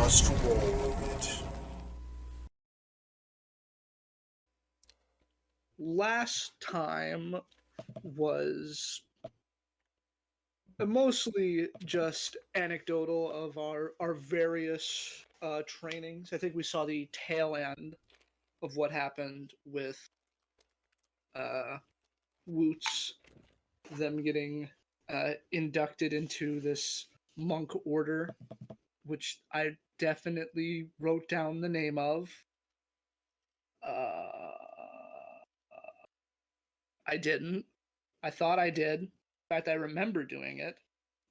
Just roll it. Last time was mostly just anecdotal of our various trainings. I think we saw the tail end of what happened with uh, Woots, them getting inducted into this monk order, which I definitely wrote down the name of. Uh, I didn't. I thought I did. In fact, I remember doing it.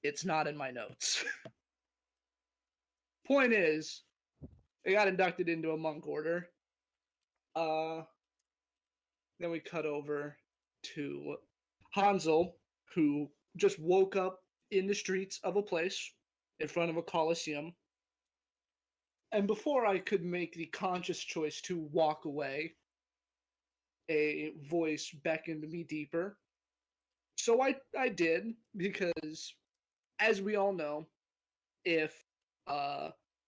It's not in my notes. Point is, I got inducted into a monk order. Uh, then we cut over to Hansel, who just woke up in the streets of a place in front of a coliseum. And before I could make the conscious choice to walk away, a voice beckoned me deeper. So I did, because as we all know, if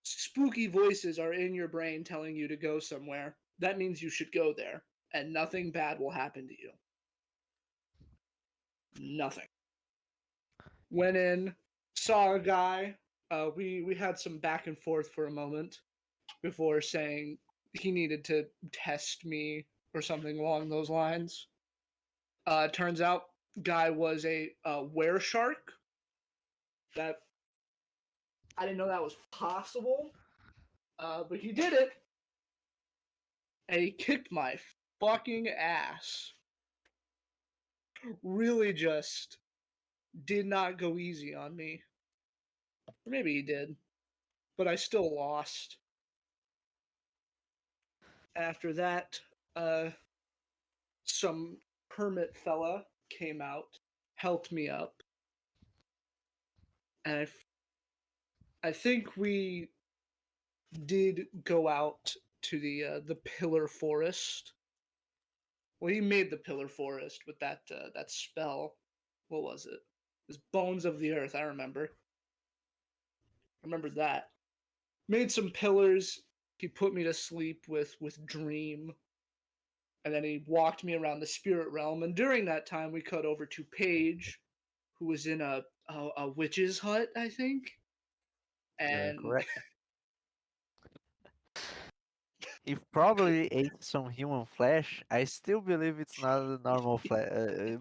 spooky voices are in your brain telling you to go somewhere, that means you should go there, and nothing bad will happen to you. Nothing. Went in, saw a guy. We had some back and forth for a moment before saying he needed to test me or something along those lines. Turns out, guy was a were shark. That I didn't know that was possible, but he did it. And he kicked my fucking ass. Really just did not go easy on me. Or maybe he did, but I still lost. After that, some hermit fella came out, helped me up, and I think we did go out to the pillar forest. Well, he made the pillar forest with that spell. What was it? It was Bones of the Earth. I remember. Remember that. Made some pillars. He put me to sleep with Dream, and then he walked me around the spirit realm. And during that time, we cut over to Paige, who was in a witch's hut, I think. Yeah, And correct. He probably ate some human flesh. I still believe it's not a normal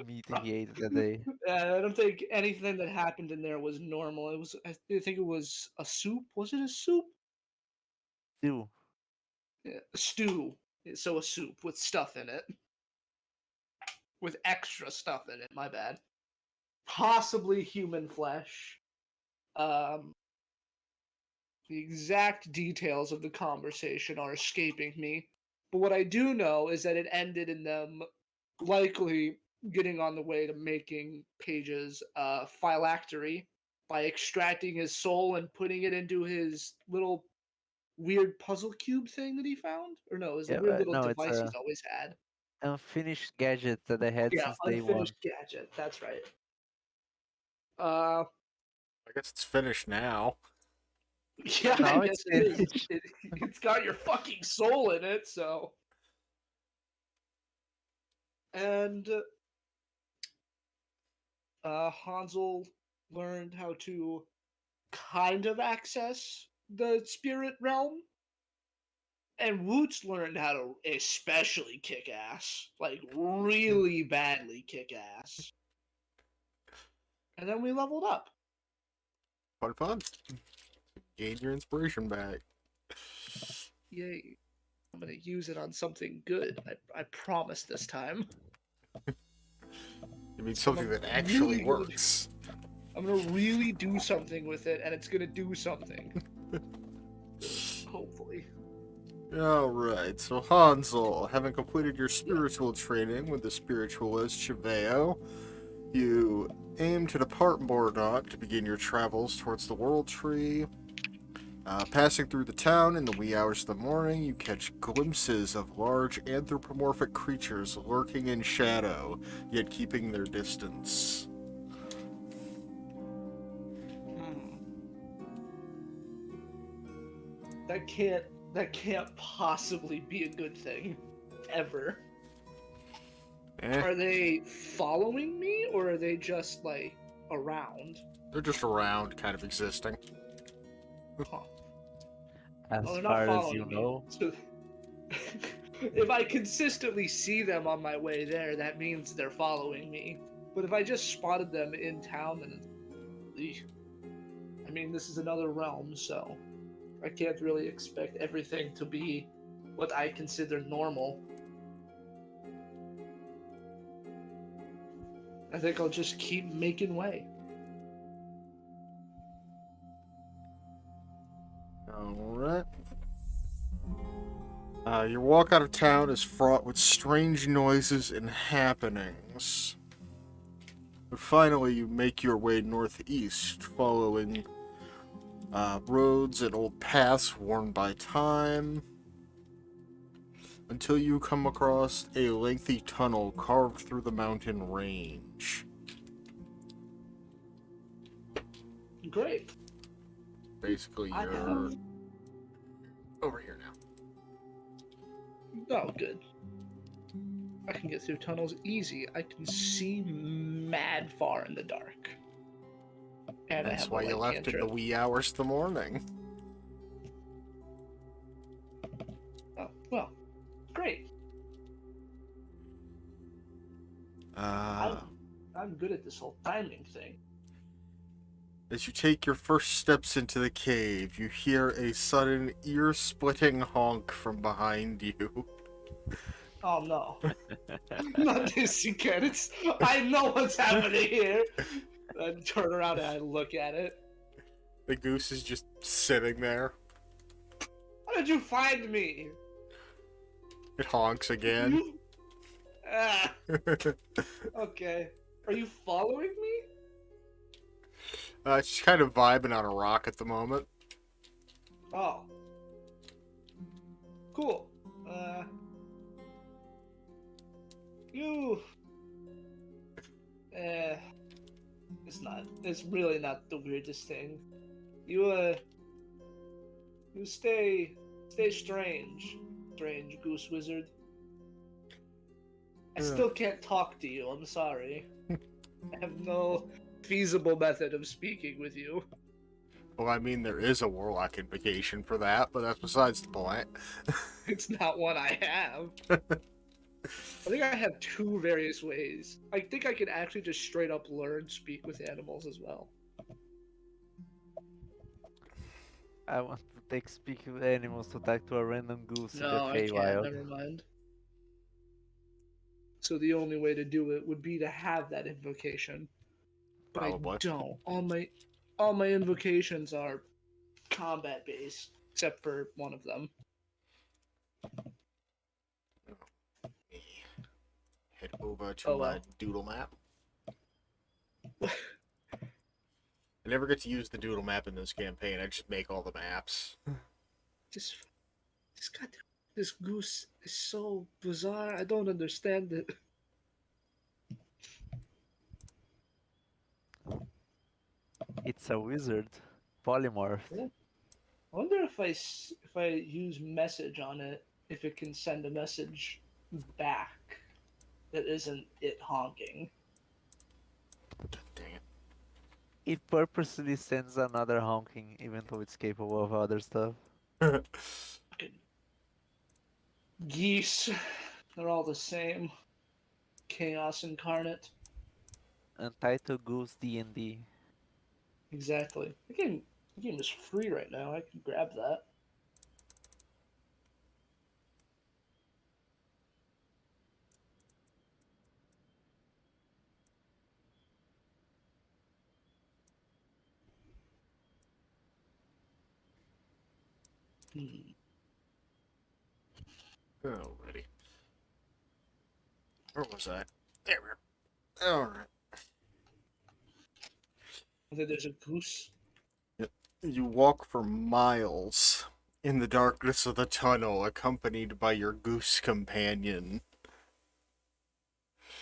meat he ate that day. I don't think anything that happened in there was normal. It was. I think it was a soup. Was it a soup? Still, Yeah, a stew. So a soup with stuff in it, with extra stuff in it. My bad. Possibly human flesh. Um, the exact details of the conversation are escaping me, but what I do know is that it ended in them likely getting on the way to making Paige's phylactery by extracting his soul and putting it into his little weird puzzle cube thing that he found. Or no, it was the yeah, weird little no, it's device he's a always had. unfinished gadget that I had Yeah, since day one. unfinished gadget. That's right. Uh, I guess it's finished now. yeah, I Now guess it's it is. finished. It's got your fucking soul in it, so. And Hansel learned how to kind of access the spirit realm, and Woots learned how to especially kick ass, like really badly kick ass. And then we leveled up. Fun, fun. Gain your inspiration back. Yay. I'm gonna use it on something good. I promise this time. You mean something that actually works. I'm gonna really do something with it, and it's gonna do something. Hopefully. Alright, so Hansel, having completed your spiritual training with the spiritualist Cheveo, you aim to depart Mordok to begin your travels towards the World Tree. Passing through the town in the wee hours of the morning, you catch glimpses of large anthropomorphic creatures lurking in shadow, yet keeping their distance. That can't possibly be a good thing, ever. Eh, Are they following me, or are they just like around? they're just around, kind of existing. Huh. As Well, they're not far as following you me. know. So if I consistently see them on my way there, that means they're following me. But if I just spotted them in town, then I mean, this is another realm, so I can't really expect everything to be what I consider normal. I think I'll just keep making way. Alright. Your walk out of town is fraught with strange noises and happenings. But finally, you make your way northeast, following roads and old paths worn by time, until you come across a lengthy tunnel carved through the mountain range. Great. Basically, I you're have. over here now. Oh, good. I can get through tunnels easy. I can see mad far in the dark. And I That's have why a you light left in the cantrip. wee hours of the morning. Oh, well, great. I'm good at this whole timing thing. As you take your first steps into the cave, you hear a sudden ear-splitting honk from behind you. Oh no. Not this again. I know what's happening here. I turn around and I look at it. The goose is just sitting there. How did you find me? It honks again. You... Ah, okay. Are you following me? It's just kind of vibing on a rock at the moment. Oh. Cool. You... It's really not the weirdest thing. You stay strange goose wizard. I still can't talk to you, I'm sorry. I have no feasible method of speaking with you. Well, I mean, there is a warlock invocation for that, but that's besides the point. It's not one I have. I think I have two various ways. I think I can actually just straight up learn speak with animals as well. I want to take speak with animals to talk to a random goose in the No, I can't. Faewild. Never mind. So the only way to do it would be to have that invocation. But Probably. I don't. All my invocations are combat based, except for one of them. Head over to my doodle map. I never get to use the doodle map in this campaign. I just make all the maps. This goose is so bizarre. I don't understand it. It's a wizard. Polymorph. Yeah. I wonder if I use message on it, if it can send a message back that isn't it honking. Dang it. It purposely sends another honking, even though it's capable of other stuff. Fucking geese. They're all the same. Chaos incarnate. Untitled Goose D&D. Exactly. The game is free right now. I can grab that. Alrighty. Where was I? There we are. Alright. I think there's a goose. You walk for miles in the darkness of the tunnel, accompanied by your goose companion.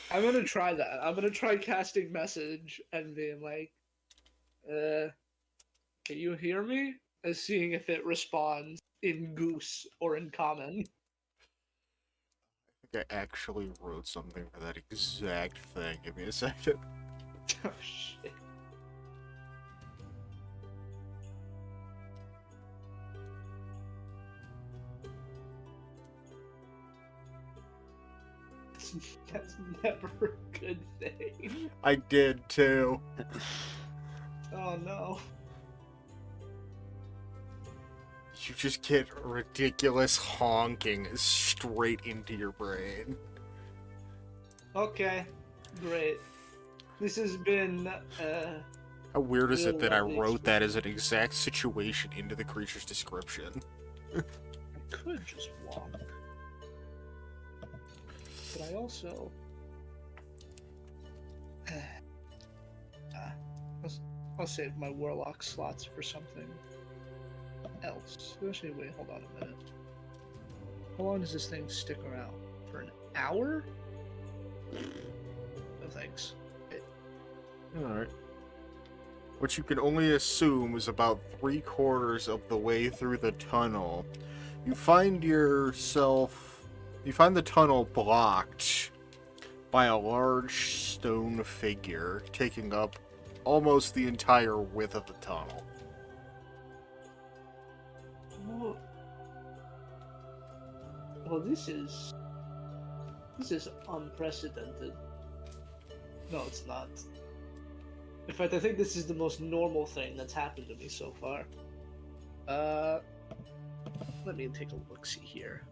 I'm gonna try that. I'm gonna try casting message and being like, can you hear me? And seeing if it responds. in goose or in common. I think I actually wrote something for that exact thing. Give me a second. Oh shit. That's never a good thing. I did too. Oh no. You just get ridiculous honking straight into your brain. Okay, great. This has been How weird is it that I lovely wrote that as an exact situation into the creature's description? I could just walk. But I also I'll save my warlock slots for something else. Actually, wait, hold on a minute. How long does this thing stick around? For an hour? No thanks. Alright. Which you can only assume is about 3/4 of the way through the tunnel. You find the tunnel blocked by a large stone figure taking up almost the entire width of the tunnel. Well, this is unprecedented. No, it's not. In fact, I think this is the most normal thing that's happened to me so far. Let me take a look-see here.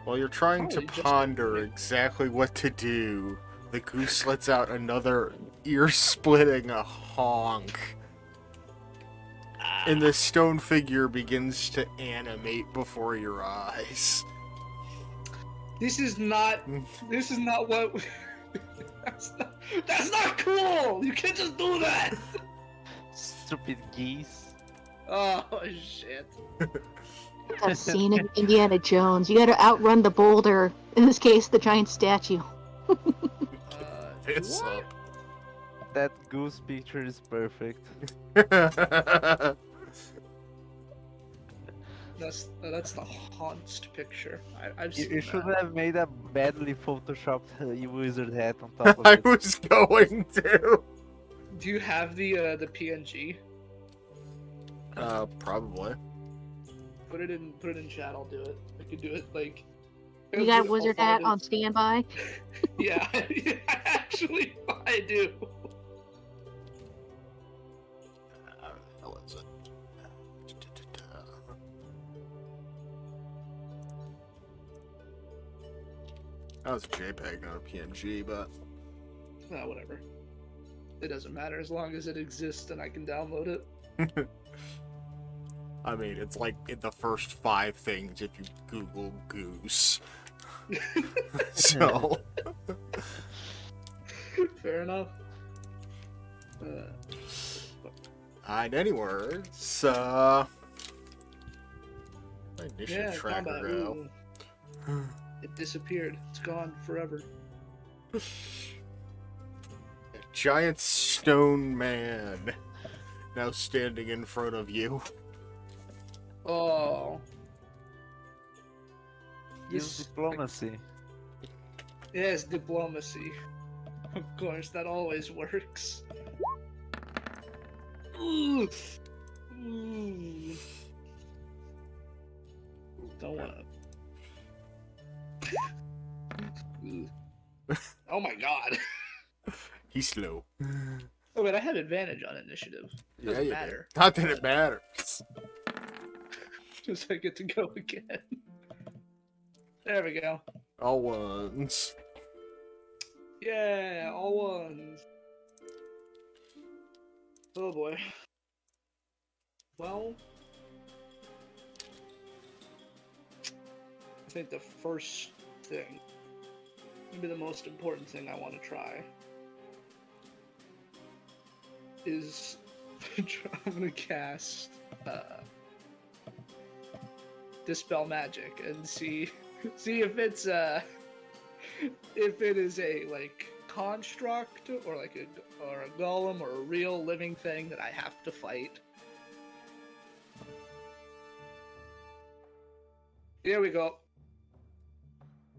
While you're trying to Probably just ponder exactly what to do, the goose lets out another ear-splitting honk. And the stone figure begins to animate before your eyes. This is not what. That's not cool. You can't just do that. Stupid geese. Oh shit. That scene in Indiana Jones. You gotta outrun the boulder. In this case, the giant statue. This What? up. That goose picture is perfect. That's the Haunst picture. I've You, seen you should that. have made a badly photoshopped wizard hat on top of I it. was going to. Do you have the PNG? Probably. Put it in chat. I'll do it. I can do it like. You got a I'll wizard find hat it. on standby? Yeah, actually, I do. How is it? That was a JPEG, not a PNG, but Oh, whatever. It doesn't matter as long as it exists and I can download it. I mean, it's like in the first 5 things if you Google goose. So, Fair enough. in any words, my initiative Yeah, tracker combat. go. Ooh. It disappeared. It's gone forever. A giant stone man now standing in front of you. Oh. Use diplomacy. Yes, diplomacy. Of course, that always works. Ooh. Ooh. Don't wanna. Oh my god. He's slow. Oh wait, I have advantage on initiative. Doesn't you matter. do. Not that it matters. Just I get to go again. There we go. All ones. Yeah, all ones. Oh boy. Well, I think the first thing, maybe the most important thing I want to try, is I'm gonna cast Dispel Magic and see if it's if it is a like construct or like a golem or a real living thing that I have to fight, Here we go.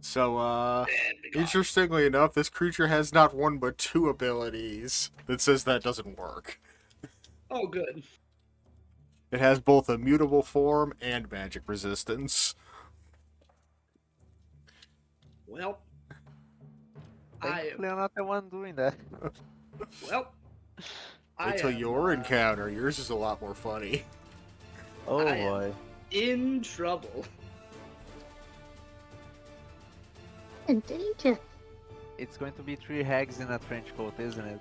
So, And we got it. interestingly enough, this creature has not one but two abilities that says that doesn't work. Oh, good. It has both a mutable form and magic resistance. Well, I Thankfully, I'm not the one doing that. well. Wait till am, your encounter. Yours is a lot more funny. Oh I am- boy. in trouble. In danger. It's going to be 3 hags in a trench coat, isn't it?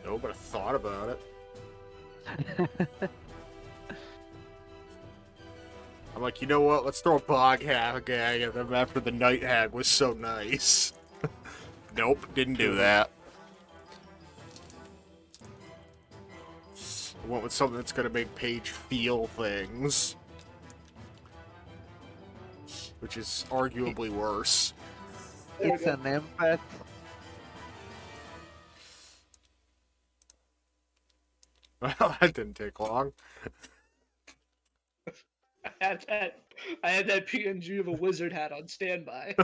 No, but I thought about it. I'm like, you know what? Let's throw a bog hag at him after the night hag was so nice. Nope, didn't do that. I went with something that's gonna make Paige feel things. Which is arguably worse. There we It's go. an empath. Well, that didn't take long. I had that PNG of a wizard hat on standby.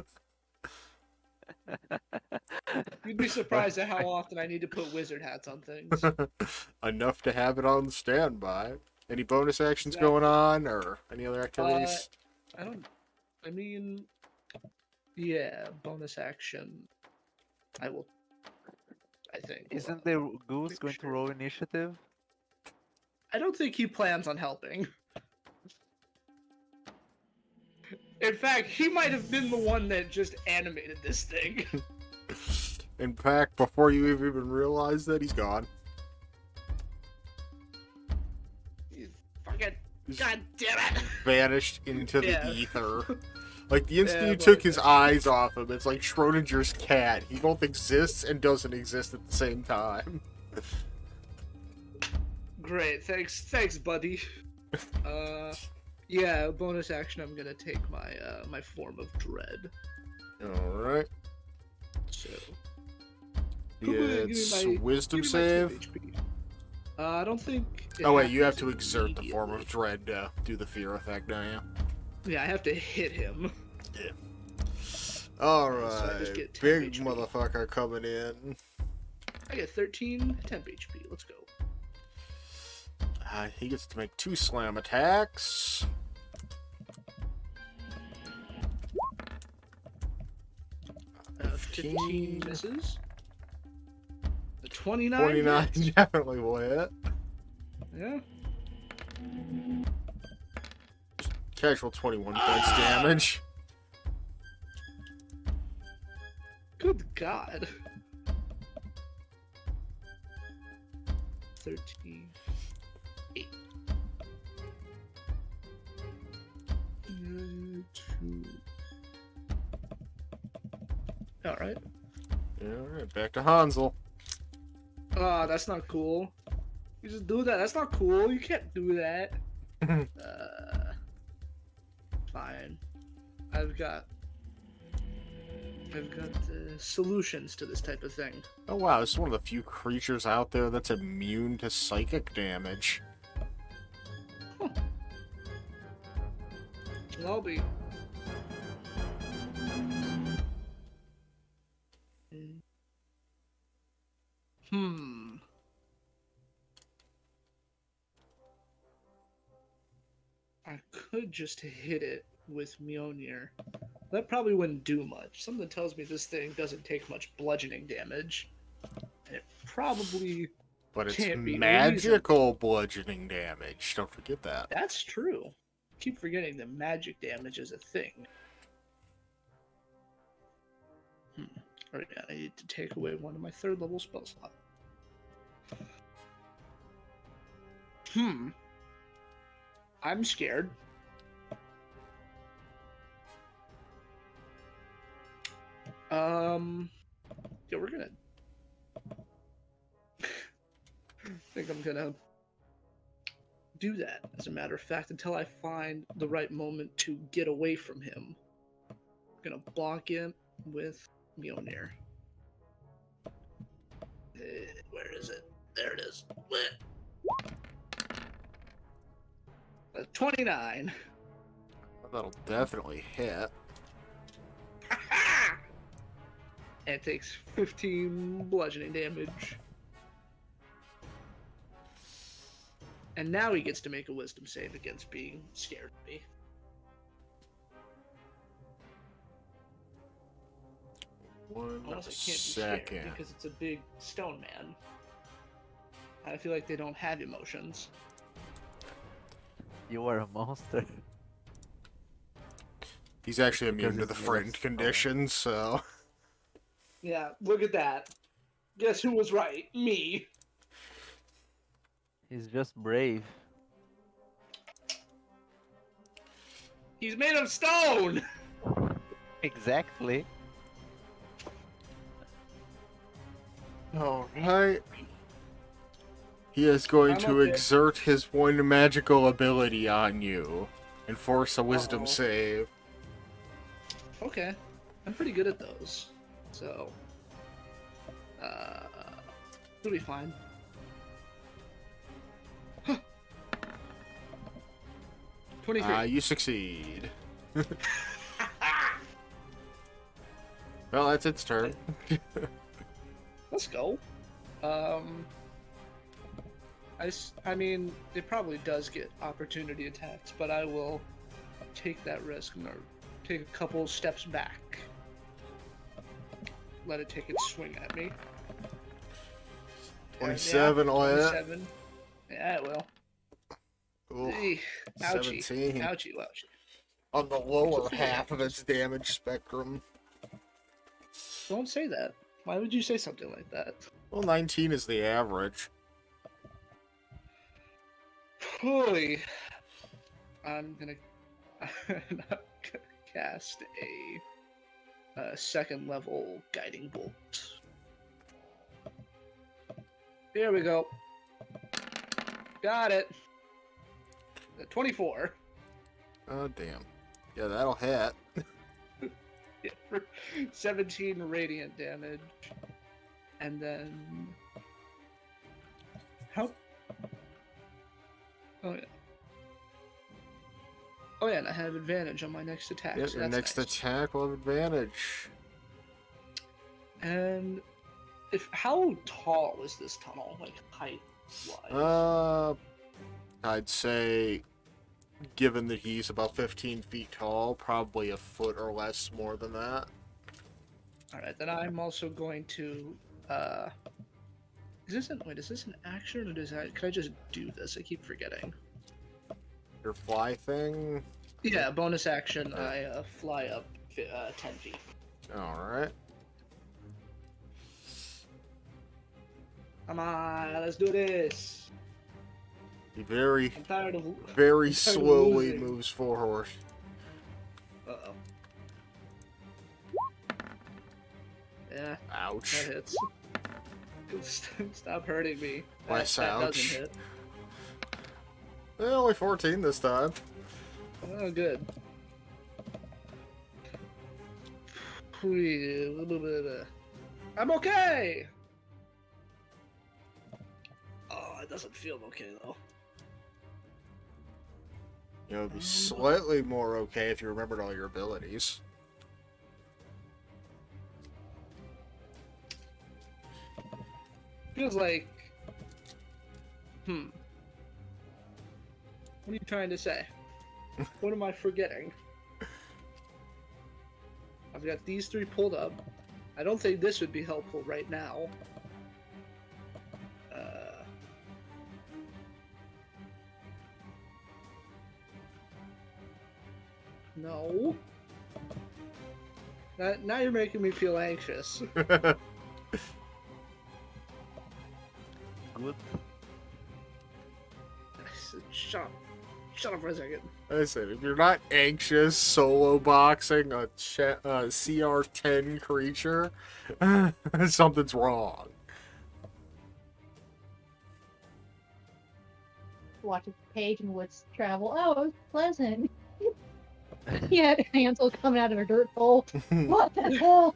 You'd be surprised at how often I need to put wizard hats on things. Enough to have it on standby. Any bonus actions Exactly. going on, or any other activities? I mean, yeah, bonus action. I will. I think. Isn't the goose make going to sure. roll initiative? I don't think he plans on helping. In fact, he might have been the one that just animated this thing. In fact, before you even realize that, he's gone. Fucking He's god damn it! vanished into the Yeah. ether. Like, the instant Yeah, you but- took his eyes off him, it's like Schrodinger's cat. He both exists and doesn't exist at the same time. Great, thanks, buddy. Yeah, bonus action. I'm gonna take my my form of dread. Alright. So It's give wisdom me my 10 save. HP. I don't think. it Oh, wait, you have happens to exert the form of immediately. dread to do the fear effect, don't you? Yeah, I have to hit him. Alright, just get 10 big HP. motherfucker coming in. I get 13 temp HP. Let's go. He gets to make 2 slam attacks. Uh, 15 misses. The 29. 29 hits. definitely will hit. Yeah. Casual 21 points damage. Good God. 13. 8. 2. Alright. Alright, back to Hansel. Oh, that's not cool. You just do that. That's not cool. You can't do that. Fine. I've got solutions to this type of thing. Oh wow, this is one of the few creatures out there that's immune to psychic damage. Well, I'll be. Hmm. I could just hit it with Mjolnir. That probably wouldn't do much. Something tells me this thing doesn't take much bludgeoning damage. And it probably... But it's Can't be magical bludgeoning damage. Don't forget that. That's true. Keep forgetting that magic damage is a thing. Alright, I need to take away one of my 3rd level spell slot. I'm scared. Yeah, we're gonna... I think I'm gonna do that, as a matter of fact, until I find the right moment to get away from him. I'm gonna block him with Mjolnir. Where is it? There it is. 29. That'll definitely hit. And it takes 15 bludgeoning damage. And now he gets to make a wisdom save against being scared of me. One Honestly, can't be scared second. because it's a big stone man. I feel like they don't have emotions. You are a monster. He's actually immune Because to the it's friend made of condition, so... Yeah, look at that. Guess who was right? Me. He's just brave. He's made of stone! Exactly. Alright. He is going I'm to okay. exert his one magical ability on you and force a wisdom Uh-oh. save. Okay. I'm pretty good at those. So... it'll be fine. Huh. 23. You succeed. Well, that's its turn. Let's go. I mean, it probably does get opportunity attacks, but I will take that risk and take a couple steps back. Let it take its swing at me. 27 will hit. 27. Yeah, it will. Ooh, Eey, ouchie. 17. Ouchie, ouchie. On the lower half of its damage spectrum. Don't say that. Why would you say something like that? Well, 19 is the average. Holy. I'm gonna cast a second level guiding bolt. Here we go. Got it. 24. Oh, damn. Yeah, that'll hit. Yeah, for 17 radiant damage. And then... How... Oh, yeah. Oh, yeah, and I have advantage on my next attack. Yep, so your that's next nice. attack will have advantage. And... How tall is this tunnel, like, height-wise? I'd say, given that he's about 15 feet tall, probably a foot or less more than that. Alright, then I'm also going to, is this an action, or can I just do this? I keep forgetting. Your fly thing? Yeah, bonus action, I, fly up 10 feet. Alright. Come on, let's do this! He very, I'm tired of... very I'm tired of slowly losing. moves forward. Uh-oh. Yeah, Ouch. that hits. Stop hurting me. Less That doesn't ouch. hit. Only 14 this time. Oh, good. I'm okay! Oh, it doesn't feel okay, though. You know, it'd be slightly more okay if you remembered all your abilities. Feels like... What are you trying to say? What am I forgetting? I've got these three pulled up. I don't think this would be helpful right now. No. Now you're making me feel anxious. Good. Shut up for a second. I said, if you're not anxious solo boxing a CR10 creature, something's wrong. Watching Paige and Woods travel. Oh, it was pleasant. He had Hansel coming out of a dirt hole. What the hell?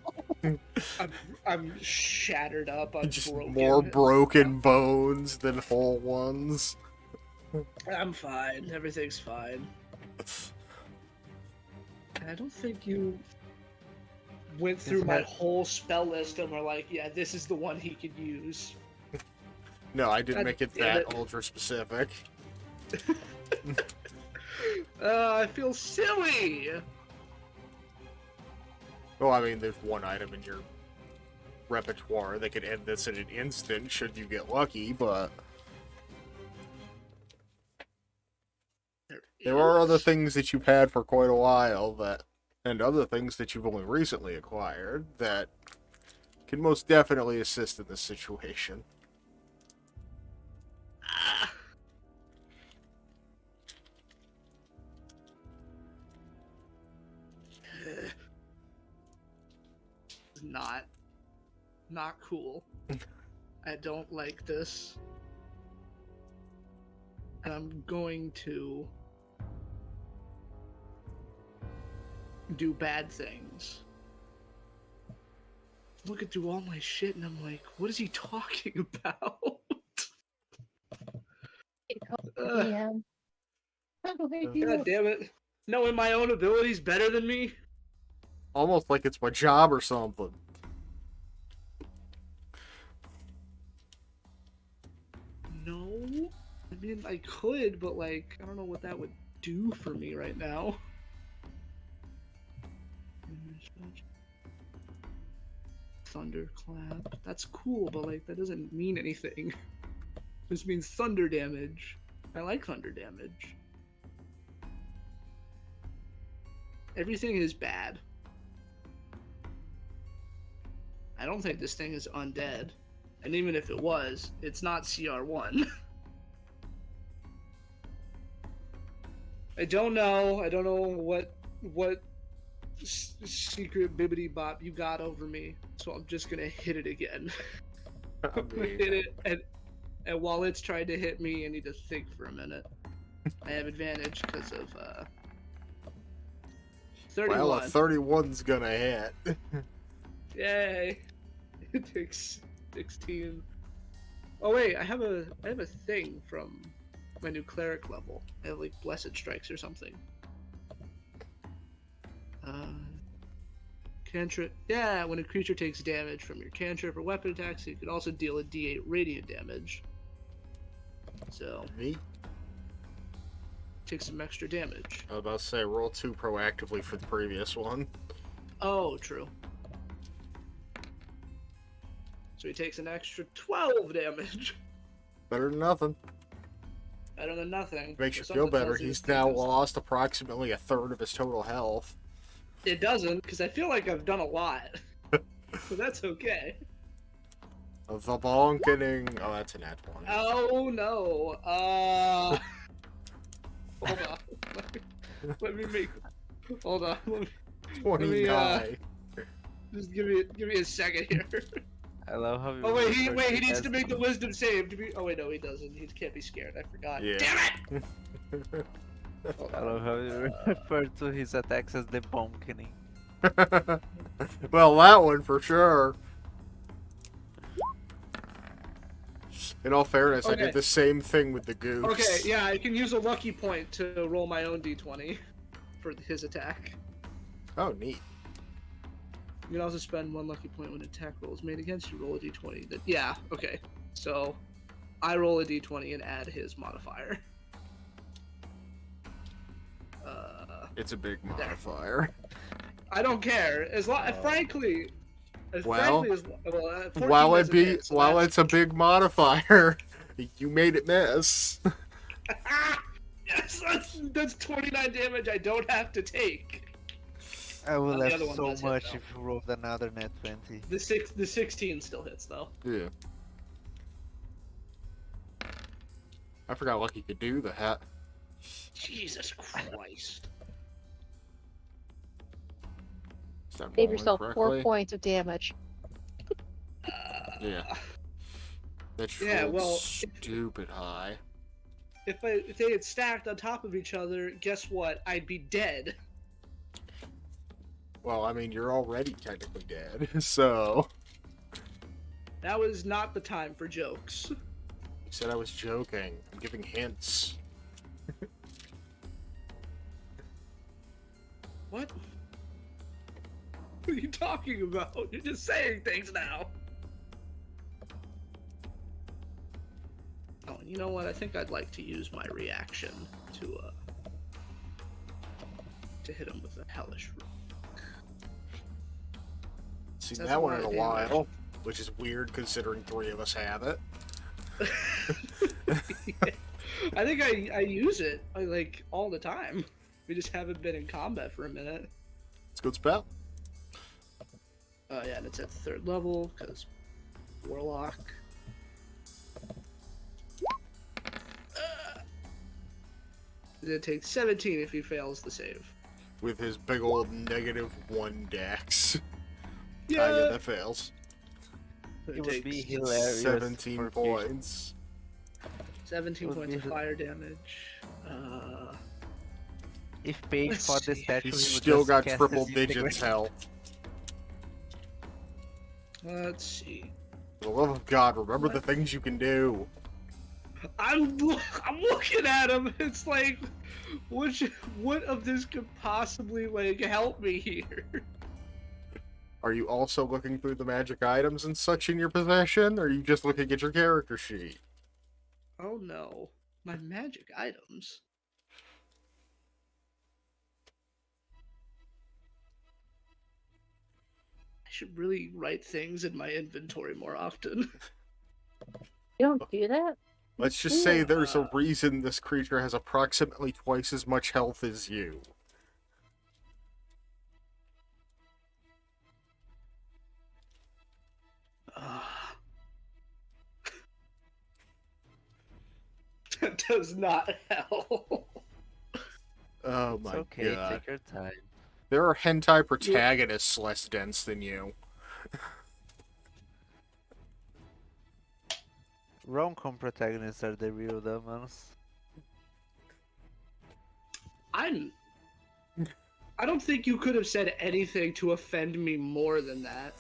I'm shattered up. I'm Just broken. more broken bones than whole ones. I'm fine. Everything's fine. I don't think you went through my whole spell list and were like, yeah, this is the one he could use. No, I didn't God make it damn that it. ultra specific. I feel silly. Well, I mean, there's one item in your repertoire that could end this in an instant should you get lucky, but there are other things that you've had for quite a while that, and other things that you've only recently acquired that can most definitely assist in this situation. Not cool. I don't like this. And I'm going to do bad things. Looking through all my shit and I'm like, what is he talking about? Yeah. How do I do? God damn it. Knowing my own abilities better than me? Almost like it's my job or something. No. I mean, I could, but like, I don't know what that would do for me right now. Thunderclap. That's cool, but like, that doesn't mean anything. This means thunder damage. I like thunder damage. Everything is bad. I don't think this thing is undead. And even if it was, it's not CR1. I don't know. I don't know what secret bibbity bop you got over me. So I'm just gonna hit it again. I'm gonna hit it, and while it's trying to hit me, I need to think for a minute. I have advantage because of 31. Well, a 31's gonna hit. Yay! It takes 16. Oh wait, I have a thing from my new cleric level. I have like blessed strikes or something. Cantrip. Yeah, when a creature takes damage from your cantrip or weapon attacks, you can also deal a D8 radiant damage. So Me? take some extra damage. I was about to say, roll 2 proactively for the previous one. Oh, true. So he takes an extra 12 damage. Better than nothing. Better than nothing. Makes you But feel something better. tells me He's this thing now is- lost approximately a third of his total health. It doesn't, because I feel like I've done a lot. So that's okay. The bonkening. Oh, that's an nat 20. Oh no. Hold on. Let me make. Hold on. Let me, 29. just give me a second here. I love how you Oh wait, he refer to needs as- to make the wisdom save to be. Oh wait, no, he doesn't. He can't be scared. I forgot. Yeah. Damn it! Hold I on. love how you refer to his attacks as the bonkening. Well, that one for sure. In all fairness, I Okay. did the same thing with the goose. Okay, yeah, I can use a lucky point to roll my own d20 for his attack. Oh, neat. You can also spend 1 lucky point when an attack roll is made against you. Roll a d20. Yeah, okay. So, I roll a d20 and add his modifier. It's a big modifier. I don't care. As long, frankly, Well, frankly, 14 While doesn't hit, so that's- it's a big modifier, you made it miss. Yes, that's 29 damage I don't have to take. I would the have other one so does hit, much though. if you rolled another net 20. The 16 still hits though. Yeah. I forgot Lucky could do that. Jesus Christ. Is that Save rolling yourself correctly? 4 points of damage. Yeah. That's Yeah, rolled well, stupid high. If they had stacked on top of each other, guess what? I'd be dead. Well, I mean, you're already technically dead, so... That was not the time for jokes. You said I was joking. I'm giving hints. What? What are you talking about? You're just saying things now. Oh, you know what? I think I'd like to use my reaction to hit him with a hellish rook. Seen That's that a one lot in a of while, damage. which is weird considering 3 of us have it. I think I use it like all the time. We just haven't been in combat for a minute. It's a good spell. Yeah, and it's at 3rd level because Warlock. It takes 17 if he fails the save. With his big old -1 dex. Yeah, Yeah, that fails. It would be takes hilarious. 17 for points. 17 Would points be of hil- fire damage. If Paige Let's fought the see. statue, He's he would still just got cast triple his digits integration. health. Let's see. For the love of God, remember the things you can do. I'm looking at him. It's like, what of this could possibly like help me here? Are you also looking through the magic items and such in your possession, or are you just looking at your character sheet? Oh no, my magic items. I should really write things in my inventory more often. You don't do that? Let's just say there's a Uh. reason this creature has approximately twice as much health as you. That does not help. Oh It's my okay, God. take your time. There are hentai protagonists less dense than you. Rom-com protagonists are the real dumb ones. I don't think you could have said anything to offend me more than that.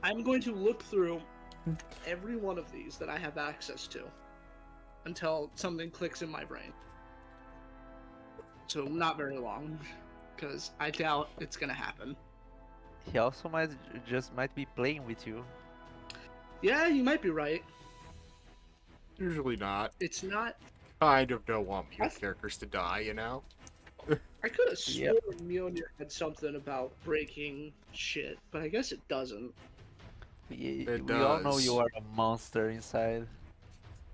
I'm going to look through every one of these that I have access to until something clicks in my brain. So not very long, because I doubt it's gonna happen. He also might be playing with you. Yeah, you might be right. Usually not. It's not. Kind of don't want your I've- characters to die, you know? I could have Yep. sworn Mjolnir had something about breaking shit, but I guess it doesn't. We It all know does. you are a monster inside.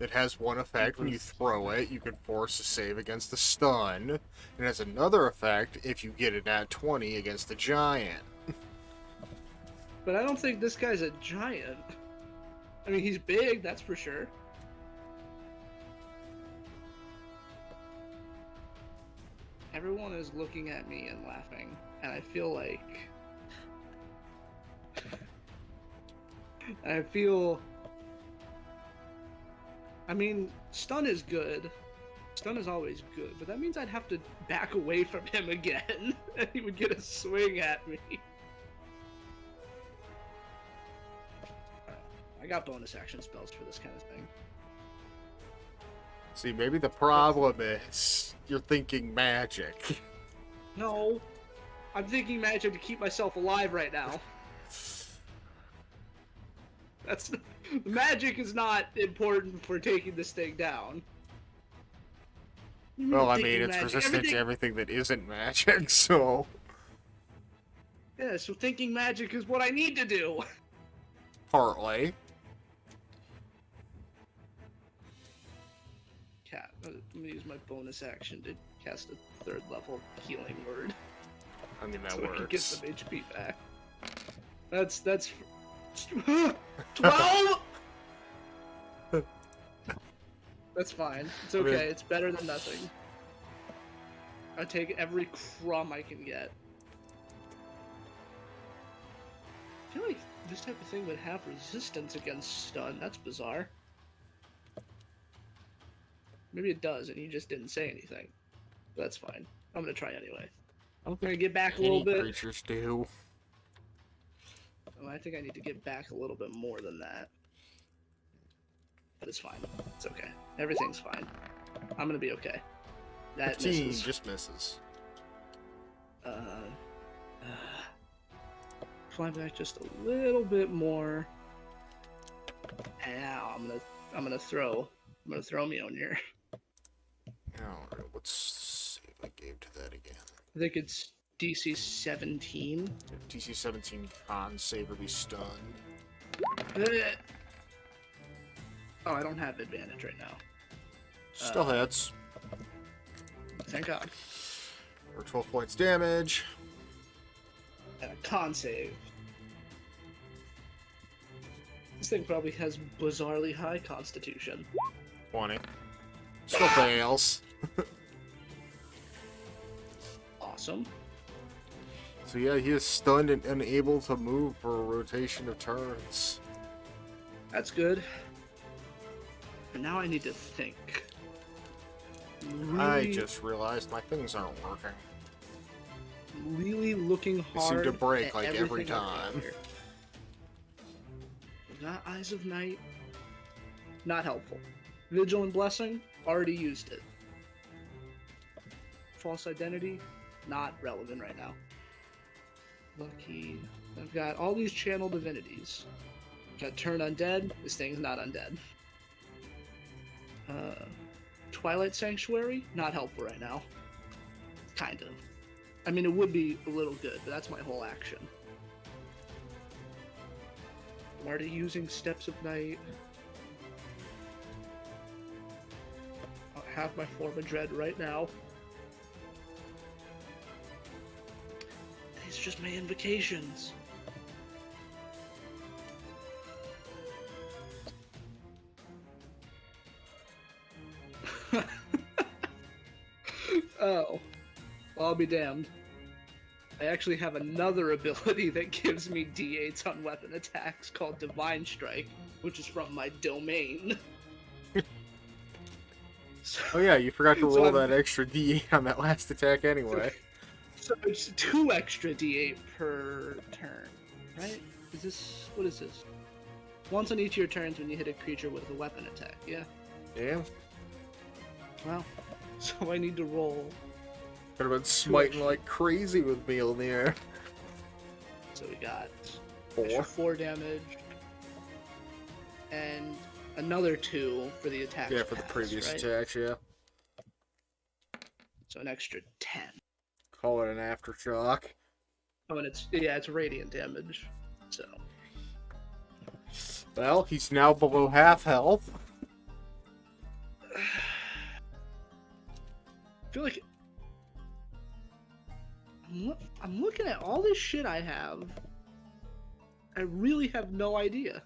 It has one effect when you throw it, you can force a save against the stun. It has another effect if you get a nat 20 against the giant. But I don't think this guy's a giant. I mean, he's big, that's for sure. Everyone is looking at me and laughing, and I feel like... I mean, stun is good. Stun is always good, but that means I'd have to back away from him again, and he would get a swing at me. I got bonus action spells for this kind of thing. See, maybe the problem is you're thinking magic. No, I'm thinking magic to keep myself alive right now. Magic is not important for taking this thing down. Well, I Thinking mean, it's magic. resistant to everything that isn't magic, so... Yeah, so thinking magic is what I need to do. Partly. Cat, I'm gonna use my bonus action to cast a 3rd level healing word. I mean, that So I can get works. some HP back. That's 12. That's fine. It's mean- okay. It's better than nothing. I take every crumb I can get. I feel like this type of thing would have resistance against stun. That's bizarre. Maybe it does, and you just didn't say anything. But that's fine. I'm gonna try anyway. I'm gonna get back a little Any bit. creatures do. Oh, I think I need to get back a little bit more than that. But it's fine. It's okay. Everything's fine. I'm gonna be okay. That 15 misses. just misses. Fly back just a little bit more. And now I'm gonna throw Mjolnir. Alright, let's see if I gave to that again. I think it's DC 17. DC 17 con save or be stunned. Oh, I don't have advantage right now. Still hits. Thank God. For 12 points damage. And a con save. This thing probably has bizarrely high constitution. 20. Still fails. Awesome. So yeah, he is stunned and unable to move for a rotation of turns. That's good. And now I need to think. I just realized my things aren't working. Really looking They hard. seem to break at like every everything I've got time. here. We got Eyes of Night. Not helpful. Vigilant Blessing. Already used it. False Identity. Not relevant right now. Lucky. I've got all these channel divinities. Got Turn Undead. This thing's not undead. Twilight Sanctuary. Not helpful right now. Kind of. I mean, it would be a little good, but that's my whole action. I'm already using Steps of Night. I'll have my Form of Dread right now. These are just my invocations. Oh. Well, I'll be damned. I actually have another ability that gives me D8s on weapon attacks called Divine Strike, which is from my domain. Oh yeah, you forgot to So roll I'm- that extra D8 on that last attack anyway. So it's 2 extra D8 per turn, right? What is this? Once on each of your turns when you hit a creature with a weapon attack, yeah? Yeah. Well, so I need to roll. Could have been smiting like crazy with Mjolnir. So we got 4. extra 4 damage, and another 2 for the attack. Yeah, for the previous attacks, yeah. So an extra 10. Call it an aftershock. Oh, and it's radiant damage. So Well, he's now below half health. I feel like I'm looking at all this shit I have. I really have no idea.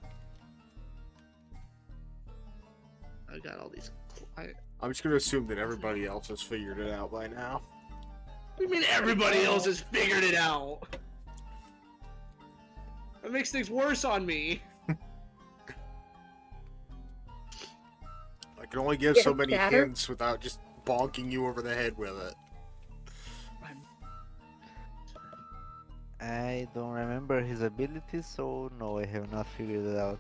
I got all these. I'm just gonna assume that everybody else has figured it out by now. What do you mean everybody else has figured it out? That makes things worse on me. I can only give Get so a many batter? hints without just bonking you over the head with it. I don't remember his abilities, so no, I have not figured it out.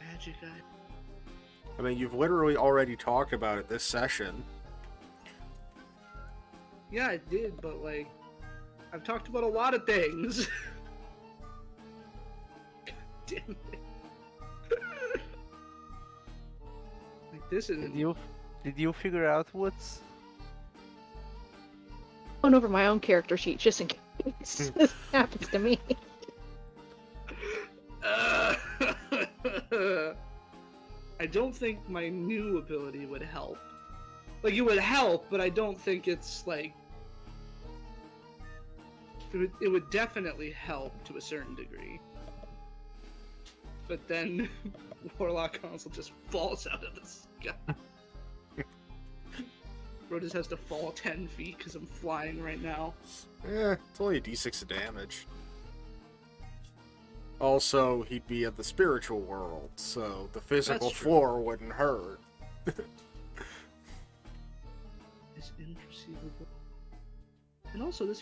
Magic guy. I mean, you've literally already talked about it this session. Yeah, I did, but like, I've talked about a lot of things. God damn it. Like, this isn't. Did you figure out what's? Going over my own character sheet just in case this happens to me. I don't think my new ability would help. Like, it would help, but I don't think it's like. It would definitely help to a certain degree. But then Warlock Console just falls out of the sky. Bro just has to fall 10 feet because I'm flying right now. Eh, it's only a d6 of damage. Also, he'd be in the spiritual world, so the physical That's true. floor wouldn't hurt. It's imperceivable. And also, I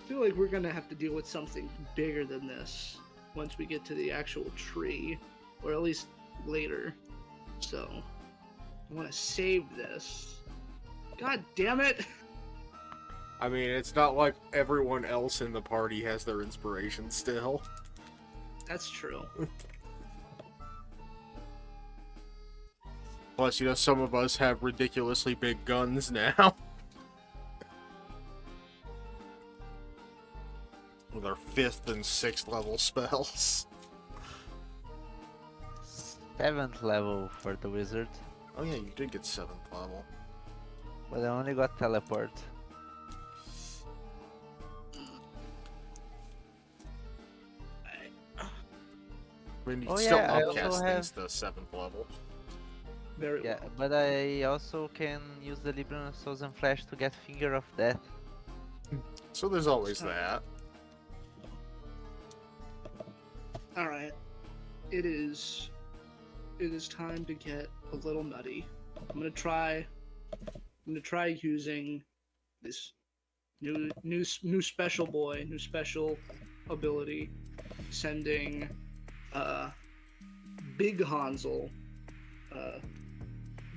feel like we're gonna have to deal with something bigger than this once we get to the actual tree, or at least later. So, I want to save this. God damn it! I mean, it's not like everyone else in the party has their inspiration still. That's true. Plus, you know, some of us have ridiculously big guns now. With our 5th and 6th level spells. 7th level for the wizard, Oh yeah, you did get 7th level. but I only got teleport. I mean, you Oh, can still yeah, I upcast also things to 7th level. Very Yeah, well. but I also can use the Libran Souls and Flash to get Finger of Death. So there's always that. All right. It is time to get a little nutty. I'm gonna try using this new special boy, new special ability, sending Big Hansel,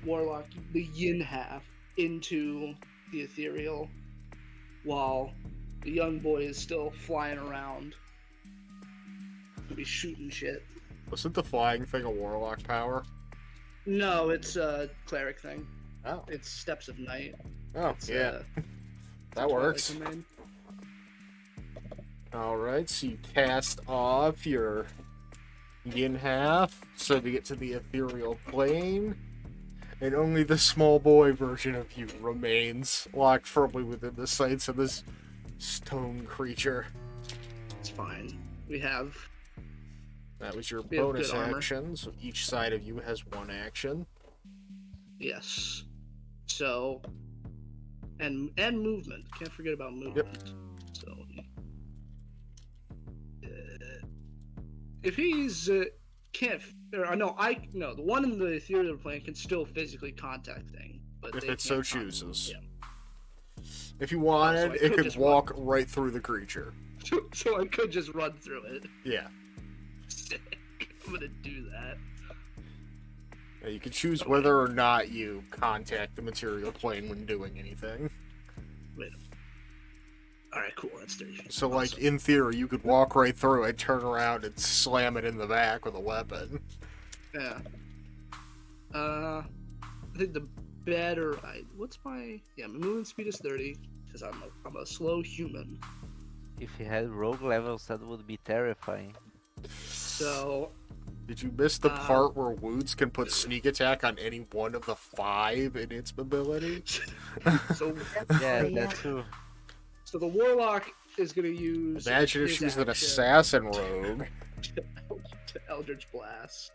Warlock, the Yin half, into the ethereal, while the young boy is still flying around. Be shooting shit. Wasn't the flying thing a warlock power? No, it's a cleric thing. Oh. It's Steps of Night. Oh, It's, yeah. That Twilight works. Domain. Alright, so you cast off your yin half, so to get to the ethereal plane, and only the small boy version of you remains locked firmly within the sights of this stone creature. It's fine. We have That was your We have bonus good armor. action, so each side of you has one action. yes. So and movement. Can't forget about movement. So if he's can't or no, the one in the ethereal plane can still physically contact thing, but If they it so can't contact- chooses. Yeah. If you wanted, I it could could just walk right through the creature. So I could just run through it. Yeah. Sick. I'm gonna do that. Yeah, you can choose whether or not you contact the material plane when doing anything. Wait. Alright, cool. That's 30 feet. So, like, Awesome. in theory, you could walk right through it, turn around, and slam it in the back with a weapon. Yeah. I think the better. What's my? Yeah, my movement speed is 30 because I'm a slow human. If you had rogue levels, that would be terrifying. So Did you miss the part where Woods can put sneak attack on any one of the 5 in its ability? so Yeah, Yeah. that too. so the warlock is gonna use. Imagine if his she's an action assassin rogue. to Eldritch Blast.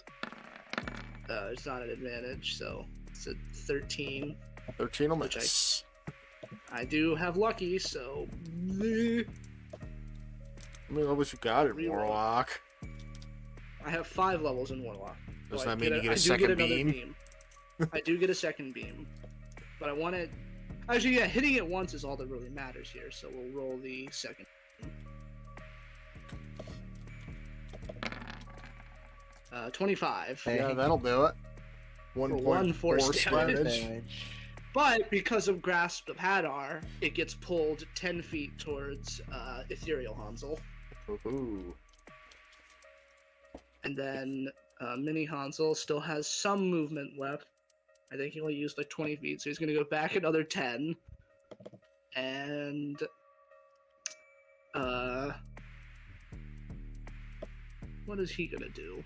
It's not an advantage, so it's a 13. 13 will Which miss. I do have lucky, so bleh. I mean, what was you got in Reroll. Warlock? I have 5 levels in Warlock. Does So I that mean you get I a do second another beam? I do get a second beam, but I want it. Actually, yeah, hitting it once is all that really matters here. So we'll roll the second. 25. Hey. Yeah, that'll do it. For 1 one point force force damage. damage. But because of Grasp of Hadar, it gets pulled 10 feet towards Ethereal Hansel. Ooh. And then Mini Hansel still has some movement left. I think he only used like 20 feet, so he's going to go back another 10. And what is he going to do?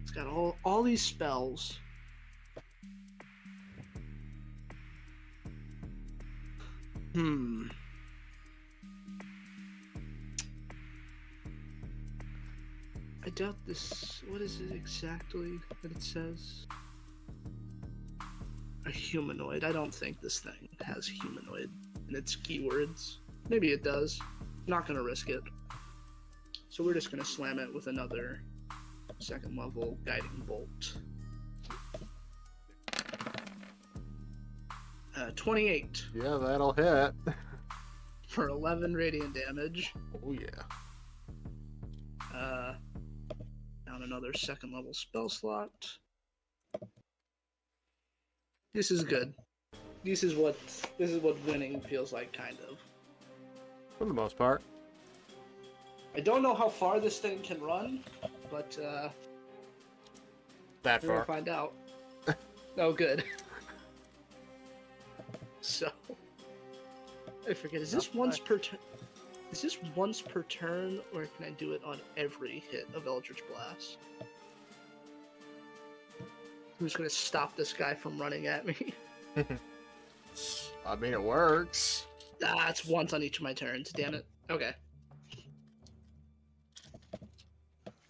He's got all these spells. I doubt this. What is it exactly that it says? A humanoid. I don't think this thing has humanoid in its keywords. Maybe it does. Not gonna risk it. So we're just gonna slam it with another second level guiding bolt. 28 Yeah, that'll hit. for 11 radiant damage. Oh, yeah. Now down another second level spell slot. This is good. This is what winning feels like, kind of. For the most part. I don't know how far this thing can run, but That we're gonna far. find out. Oh, good. So, I forget. Is this once per turn? Is this once per turn, or can I do it on every hit of Eldritch Blast? Who's gonna stop this guy from running at me? I mean, it works. Ah, it's once on each of my turns. Damn it. Okay.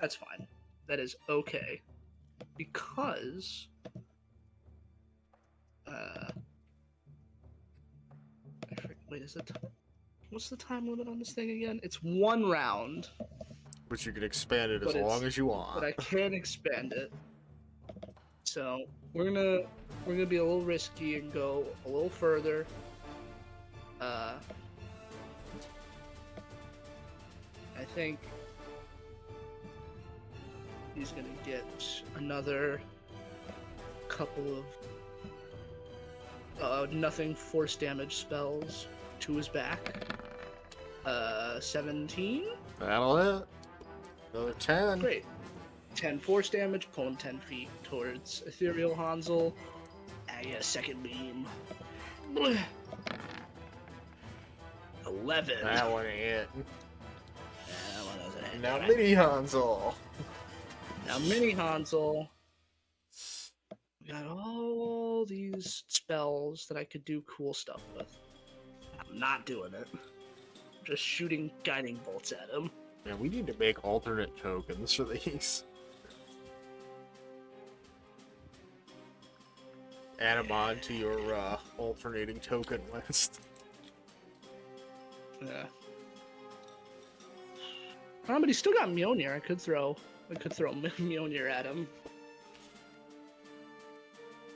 That's fine. That is okay. Because... wait, is it... What's the time limit on this thing again? It's 1 round. But you can expand it as But long as you want. But I can expand it. So, we're gonna be a little risky and go a little further. I think he's gonna get another couple of nothing force damage spells to his back. 17. That'll hit. Another 10. Great. 10 force damage, pull him 10 feet towards Ethereal Hansel. Ah, yeah, second beam. 11. That one hit. That one doesn't hit. Now mini Hansel. Now mini Hansel. We got all these spells that I could do cool stuff with. I'm not doing it. Just shooting guiding bolts at him. Man, we need to make alternate tokens for these. Add them on to your alternating token list. Yeah. Oh, but he's still got Mjolnir. I could throw Mjolnir at him.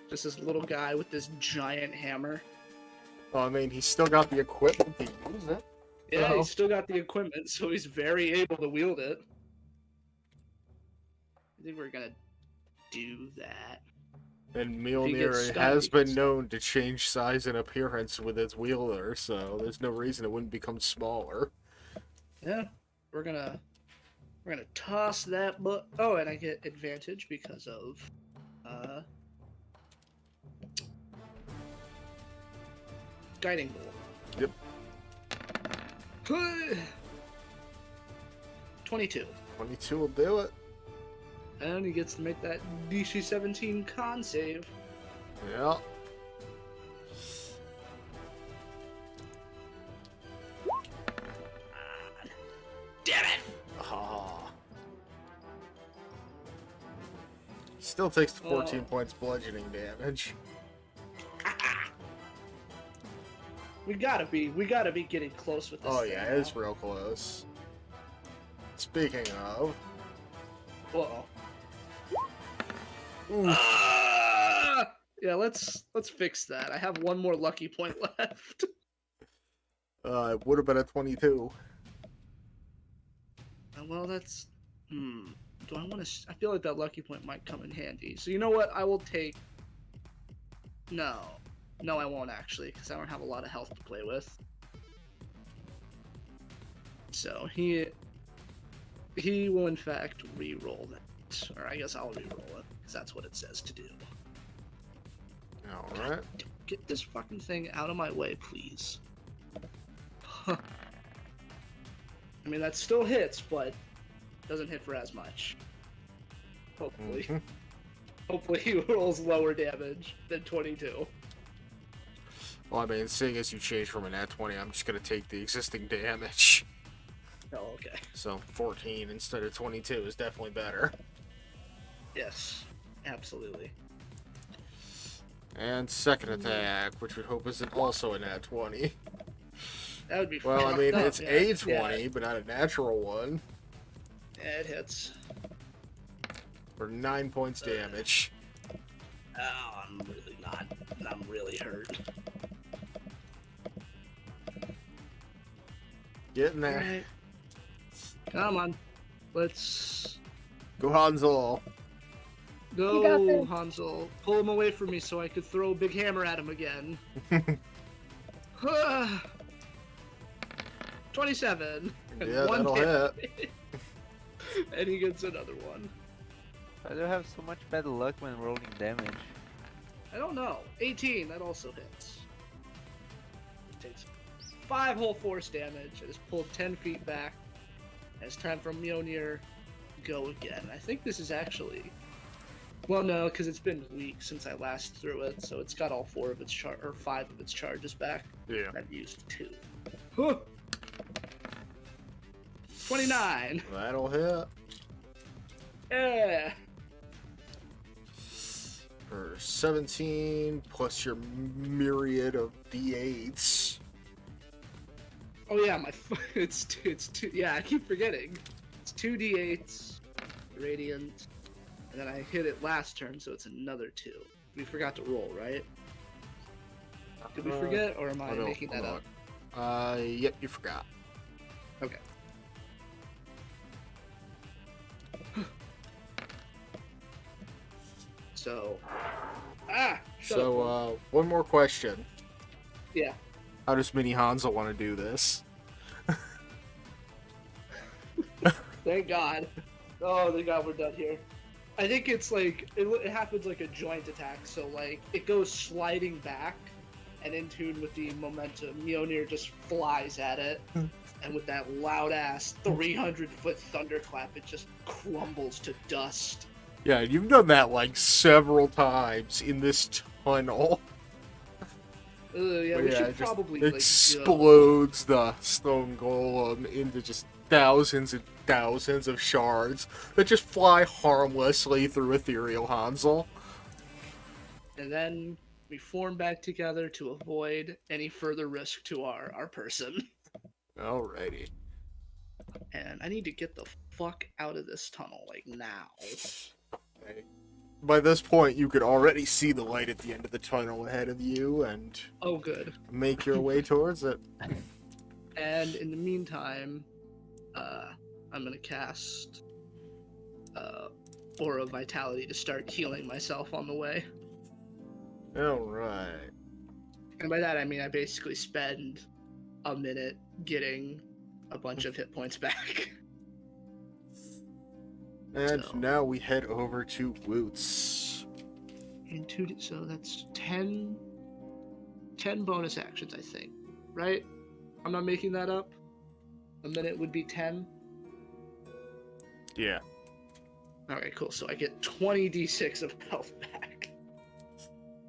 Just this little guy with this giant hammer. Well, I mean, he's still got the equipment to use it. Yeah, Oh. he's still got the equipment, so he's very able to wield it. I think we're gonna do that. And gets Mjolnir stunned, has he been gets- known to change size and appearance with its wielder, so there's no reason it wouldn't become smaller. Yeah, we're gonna toss that. But oh, and I get advantage because of guiding bolt. Yep. 22. 22 will do it. And he gets to make that DC 17 con save. Yeah. Damn it! Ah. Still takes 14 points bludgeoning damage. We gotta be getting close with this. Oh thing yeah, now. it's real close. Speaking of, Whoa. ooh, Yeah, let's fix that. I have one more lucky point left. it would have been a 22. Well, that's. Do I want to? I feel like that lucky point might come in handy. So you know what? I will take. No, I won't actually, because I don't have a lot of health to play with. So he will in fact re-roll that, or I guess I'll re-roll it, because that's what it says to do. All right. Get this fucking thing out of my way, please. I mean, that still hits, but doesn't hit for as much. Hopefully. Mhm. Hopefully he rolls lower damage than 22. Well, I mean, seeing as you change from a nat 20, I'm just gonna take the existing damage. Oh, okay. So 14 instead of 22 is definitely better. Yes, absolutely. And second attack, which we hope isn't also a nat 20. That would be Well, I mean, fucked up, it's yeah. a 20, but not a natural one. Yeah, it hits. For 9 points damage. Oh, I'm really not. I'm really hurt. Getting there. Alright. Come on. Let's Go Hansel. You got Go, this. Hansel. Pull him away from me so I could throw a big hammer at him again. 27. And Yeah, one that'll hit. And he gets another one. I do have so much bad luck when rolling damage. I don't know. 18, that also hits. Takes 5 whole force damage. It is pulled 10 feet back. And it's time for Mjolnir to go again. I think this is actually... Well, no, because it's been weeks since I last threw it, so it's got all 4 of its 5 of its charges back. Yeah. I've used 2. Huh. 29. That'll hit. Yeah. For 17 plus your myriad of d8s. Oh yeah, it's two. Yeah, I keep forgetting. It's 2d8s, radiant, and then I hit it last turn, so it's another 2. We forgot to roll, right? Did we forget, or am I no, making that hold up? on. Yep, you forgot. Okay. So, shut up. So, one more question. Yeah. How does Mini Hansel want to do this? Thank God. Oh, thank God we're done here. I think it's like, it happens like a joint attack, so like, it goes sliding back, and in tune with the momentum, Mjolnir just flies at it, and with that loud-ass 300-foot thunderclap, it just crumbles to dust. Yeah, you've done that like several times in this tunnel. Yeah, But we yeah, should it just probably, like, explodes the stone golem into just thousands and thousands of shards that just fly harmlessly through ethereal Hansel. and then we form back together to avoid any further risk to our person. Alrighty. And I need to get the fuck out of this tunnel, like, now. Okay. By this point, you could already see the light at the end of the tunnel ahead of you and Oh, good. make your way towards it. And in the meantime, I'm gonna cast Aura of Vitality to start healing myself on the way. Alright. And by that I mean I basically spend a minute getting a bunch of hit points back. And So- now we head over to Woots. And so that's 10 bonus actions, I think. Right? I'm not making that up. A minute would be 10. Yeah. Alright, cool. So I get 20 d6 of health back.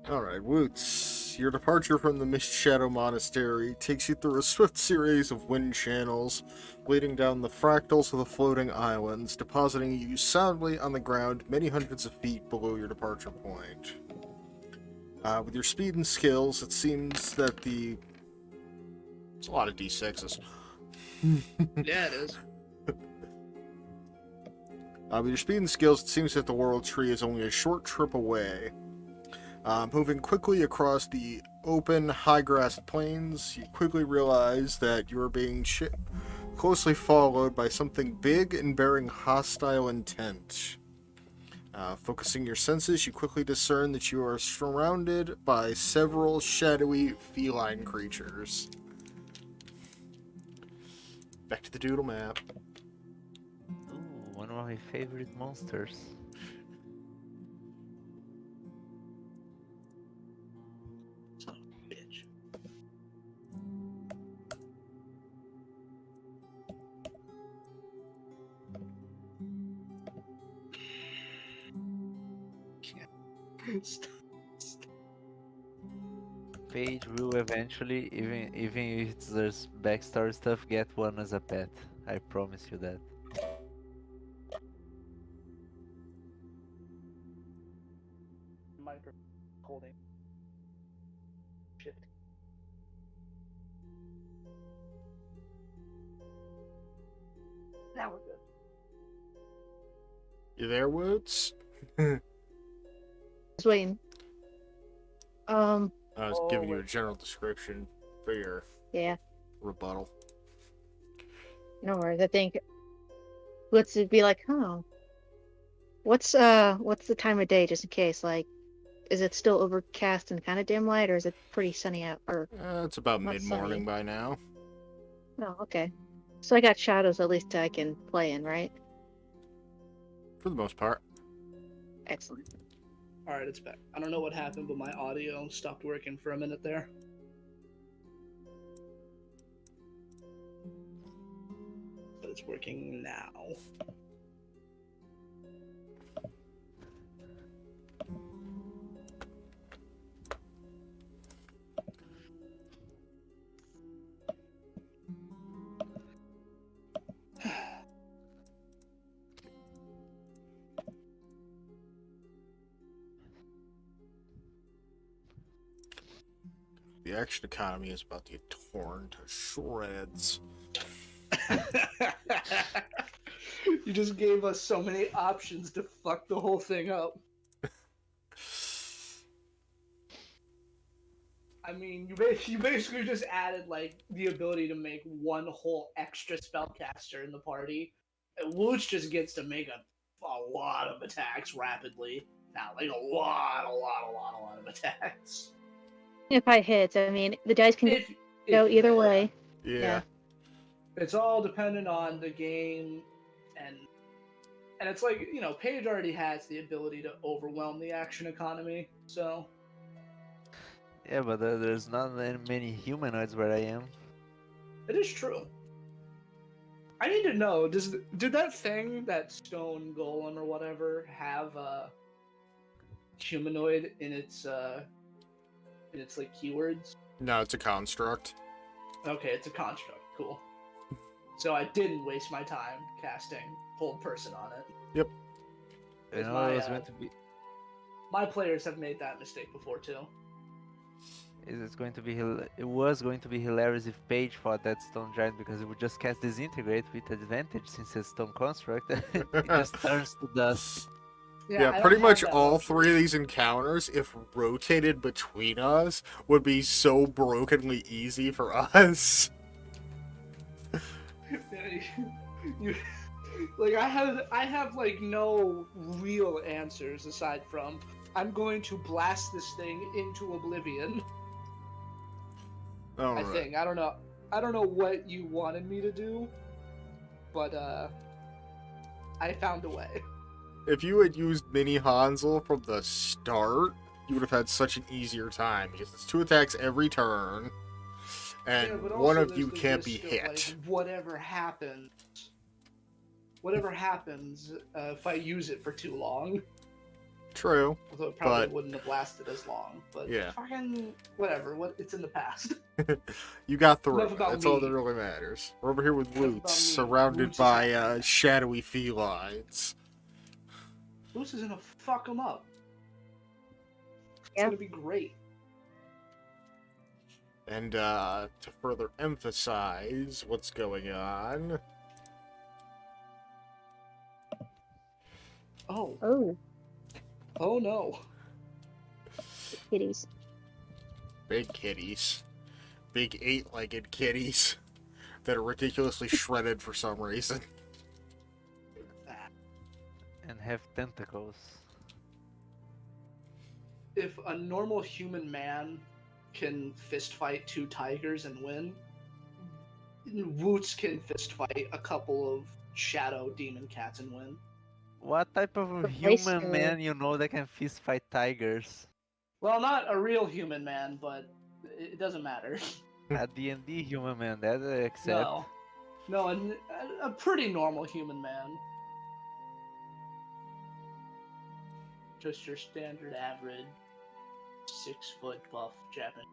Alright, Woots. Your departure from the Mist Shadow Monastery takes you through a swift series of wind channels, leading down the fractals of the floating islands, depositing you soundly on the ground many hundreds of feet below your departure point. With your speed and skills, it seems that it's a lot of d6s. Yeah, it is. With your speed and skills, it seems that the World Tree is only a short trip away. Moving quickly across the open, high-grassed plains, you quickly realize that you are being closely followed by something big and bearing hostile intent. Focusing your senses, you quickly discern that you are surrounded by several shadowy feline creatures. Back to the doodle map. Ooh, one of my favorite monsters. Son of a bitch. Can't. Paige will eventually, even if there's backstory stuff, get one as a pet. I promise you that. Micro holding. Shift. Now we're good. You there, Woods? Just waiting. I was giving you a wait. general description for your Yeah, rebuttal. no worries. I think let's be like, oh, What's the time of day, just in case? Like, is it still overcast and kind of dim light, or is it pretty sunny out? Or It's about not mid-morning sunny. by now. oh, okay. So I got shadows at least I can play in, right? For the most part. Excellent. All right, it's back. I don't know what happened, but my audio stopped working for a minute there. But it's working now. The action economy is about to get torn to shreds. You just gave us so many options to fuck the whole thing up. I mean, you basically just added like the ability to make one whole extra spellcaster in the party. And Wooch just gets to make a lot of attacks rapidly. Now, like a lot of attacks. If I hit, I mean, the dice can If go you either hit. way. Yeah. It's all dependent on the game, and it's like, you know, Paige already has the ability to overwhelm the action economy, so Yeah, but there's not many humanoids where I am. it is true. I need to know, did that thing, that stone golem or whatever, have a humanoid in its like keywords? No, it's a construct. Okay, it's a construct. Cool. So I didn't waste my time casting hold person on it. Yep. You It's know, my, it was going to be. My players have made that mistake before too. It's going to be. It was going to be hilarious if Paige fought that stone giant because it would just cast disintegrate with advantage since it's stone construct. It just turns to dust. Yeah, I don't pretty have much that all luxury. three of these encounters, if rotated between us, would be so brokenly easy for us. You, like I have like no real answers aside from I'm going to blast this thing into oblivion. All I right. think I don't know what you wanted me to do, but I found a way. If you had used Mini Hansel from the start, you would have had such an easier time because it's 2 attacks every turn, and Yeah, but one also of there's you the can't be risk of, hit. like, whatever happens if I use it for too long. True. Although it probably But- wouldn't have lasted as long. But Yeah. fucking whatever. It's in the past. You got through Enough it. about That's all me. that really matters. We're over here with Enough about Roots, me. surrounded Roots is by happy. shadowy felines. Moose is gonna fuck him up. It's Yeah. gonna be great. And to further emphasize what's going on, Oh. Oh, Oh no. kitties. big kitties. Big 8-legged kitties that are ridiculously shredded for some reason. And have tentacles. If a normal human man can fist fight 2 tigers and win, Woots can fist fight a couple of shadow demon cats and win. What type of Replace human your- man you know that can fist fight tigers? Well, not a real human man, but it doesn't matter. A D&D human man, that I accept. No, a pretty normal human man. Just your standard average 6-foot buff Japanese.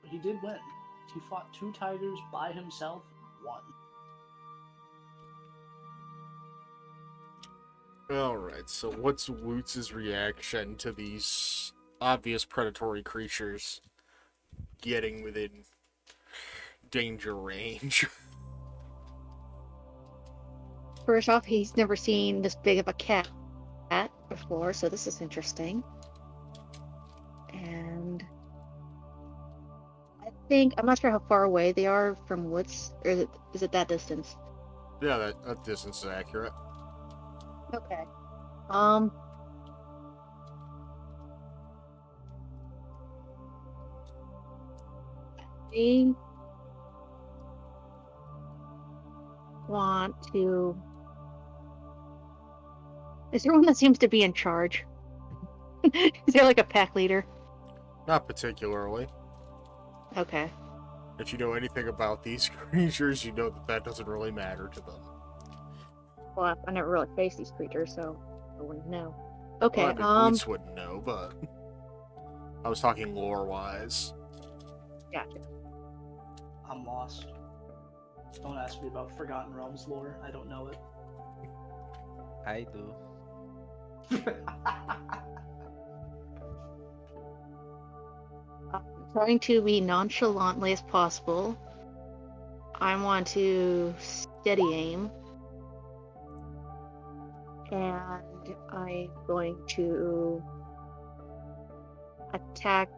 But he did win. He fought 2 tigers by himself, won. Alright, so what's Woots' reaction to these obvious predatory creatures getting within danger range? First off, he's never seen this big of a cat before, so this is interesting. And I think I'm not sure how far away they are from Woods, or is it that distance? Yeah, that distance is accurate. Okay. We want to. Is there one that seems to be in charge? Is there like a pack leader? Not particularly. Okay. If you know anything about these creatures, you know that doesn't really matter to them. Well, I never really faced these creatures, so I wouldn't know. Well, Okay. I mean, Wheats wouldn't know, but I was talking lore-wise. Gotcha. I'm lost. Don't ask me about Forgotten Realms lore. I don't know it. I do. I'm trying to be nonchalantly as possible. I want to steady aim. And I'm going to attack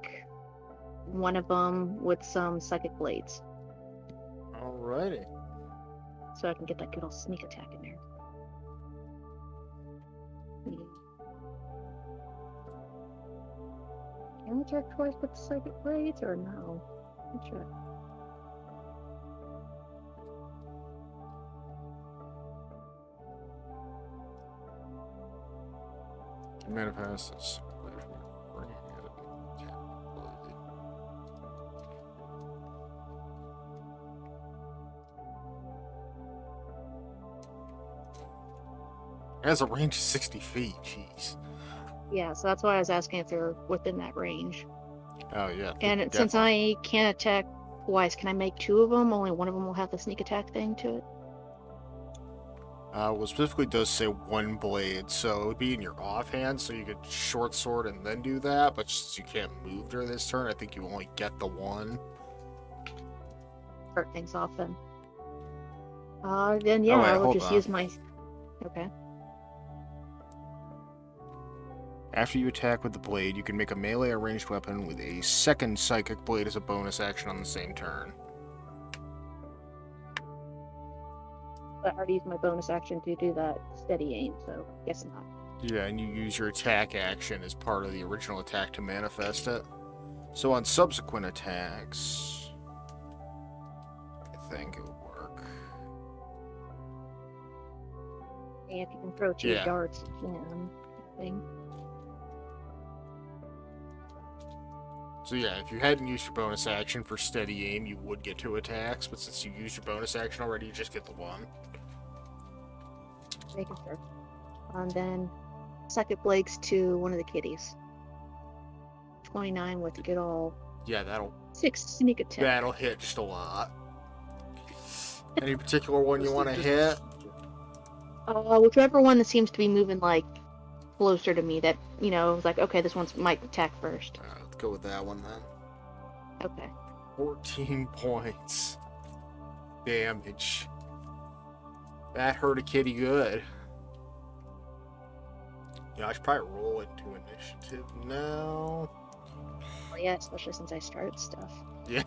one of them with some psychic blades. Alrighty. So I can get that good old sneak attack in there. Can I attack twice with psychic blades or no? Let me check. Manifests. It has a range of 60 feet, jeez. Yeah, so that's why I was asking if they're within that range. Oh, yeah. And since I can't attack twice, can I make two of them? Only one of them will have the sneak attack thing to it? Well, specifically does say one blade, so it would be in your offhand, so you could short sword and then do that, but since you can't move during this turn, I think you only get the one. Start things off then. Then yeah, wait, I will hold just on. use my... Okay. After you attack with the blade, you can make a melee or ranged weapon with a second psychic blade as a bonus action on the same turn. But I already used my bonus action to do that steady aim, so guess not. Yeah, and you use your attack action as part of the original attack to manifest it. So on subsequent attacks, I think it would work. And if you can throw two Yeah. darts, you can. Thing. So yeah, if you hadn't used your bonus action for steady aim, you would get two attacks, but since you used your bonus action already, you just get the one. Making sure. And then psychic blades to one of the kitties. 29 with a good old Yeah, 6 sneak attack. that'll hit just a lot. Any particular one you want to hit? Whichever one that seems to be moving like closer to me, that you know, is like, okay, this one's might attack first. Let's go with that one then. Okay. 14 points. Damage. That hurt a kitty good. Yeah, I should probably roll into initiative now. Well, yeah, especially since I started stuff. Yeah.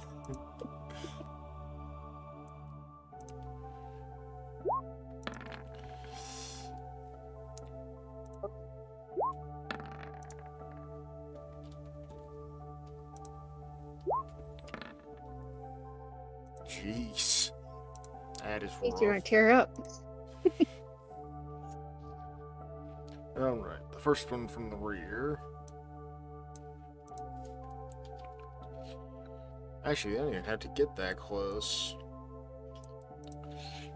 Jeez. That is You're gonna rough. tear up. Alright, the first one from the rear. Actually, they don't even have to get that close.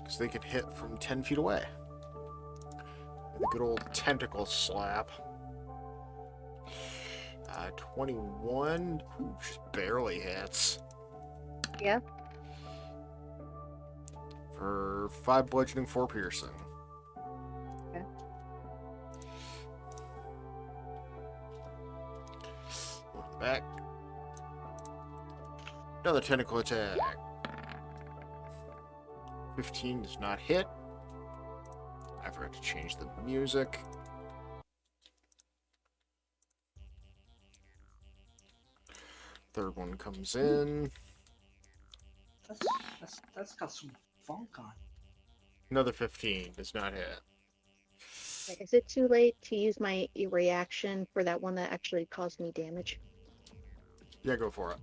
Because they can hit from 10 feet away. With a good old tentacle slap. 21. Ooh, just barely hits. Yeah. For 5 bludgeoning, 4 piercing. Okay. Look back. Another tentacle attack. 15 does not hit. I forgot to change the music. Third one comes in. That's got some funk on. Another 15 does not hit. Okay, is it too late to use my reaction for that one that actually caused me damage? Yeah, go for it.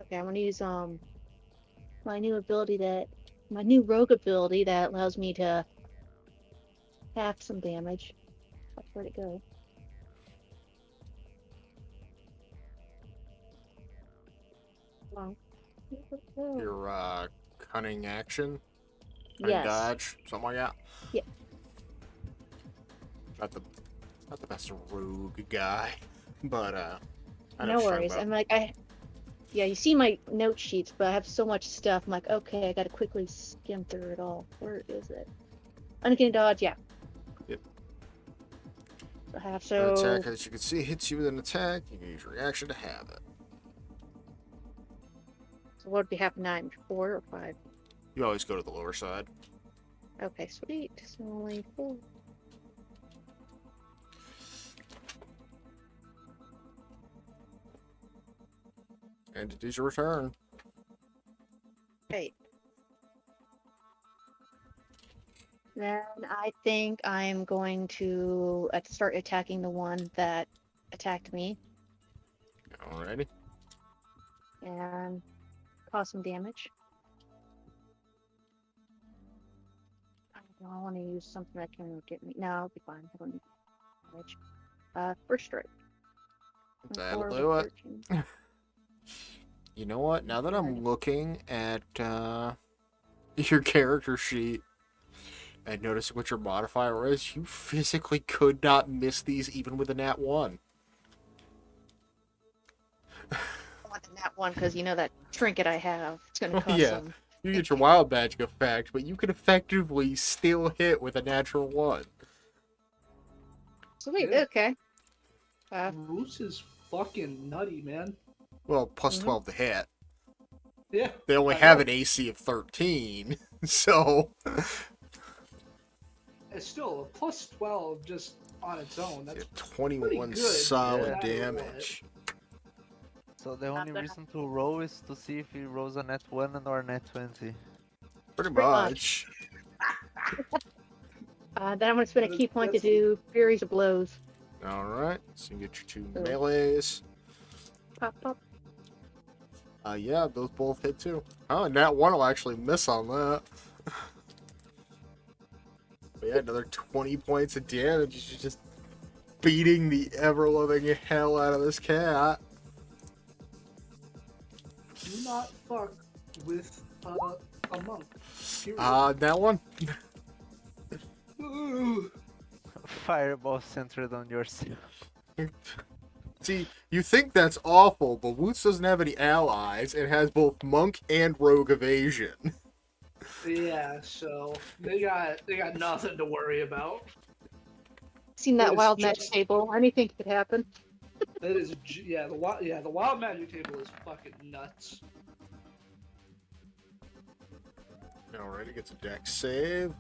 Okay, I'm gonna use my new rogue ability that allows me to half some damage. Where'd it go? Wrong. Your cunning action, cunning Yes. dodge, something like that. Yeah. Not the best rogue guy, but I know No what you're worries. talking I'm like yeah, you see my note sheets, but I have so much stuff. I'm like, okay, I gotta quickly skim through it all. Where is it? Uncanny dodge, yeah. Yep. So I have An so attacker that you can see hits you with an attack. You can use your reaction to have it. so what would be half 9? 4 or 5? You always go to the lower side. Okay, sweet. So only 4. And it is your return. Right. Then I think I'm going to start attacking the one that attacked me Alrighty. and cause some damage. I want to use something that can get me. No, I'll be fine. I don't need damage. First strike. That'll 4 do with it. 13. You know what? Now that I'm looking at your character sheet and noticing what your modifier is, you physically could not miss these even with a nat 1. I want the nat 1 because you know that trinket I have. It's going to cause Yeah. some. You get your wild magic effect, but you can effectively still hit with a natural 1. Sweet, Yeah. okay. Moose is fucking nutty, man. Well, plus Mhm. 12 to hit. Yeah. They only I have know. an AC of 13, so... It's still a plus 12 just on its own. That's 21 good, solid yeah. damage. So the only that. reason to roll is to see if he rolls a net 1 or a net 20. Pretty Pretty much. Then I'm going to spend a That- key point to that's- do Furies of Blows. Alright, so you get your 2 Oh. melees. Pop, pop. Yeah, those both hit too. Oh, and that one will actually miss on that. But yeah, another 20 points of damage. You're just beating the ever-loving hell out of this cat. Do not fuck with a monk. Period. That one? Ooh. Fireball centered on yourself. See, you think that's awful, but Woots doesn't have any allies and has both monk and rogue evasion. Yeah, so they got nothing to worry about. Seen that It's wild just- magic table. Anything could happen. That is the wild magic table is fucking nuts. Alright, it gets a dex save.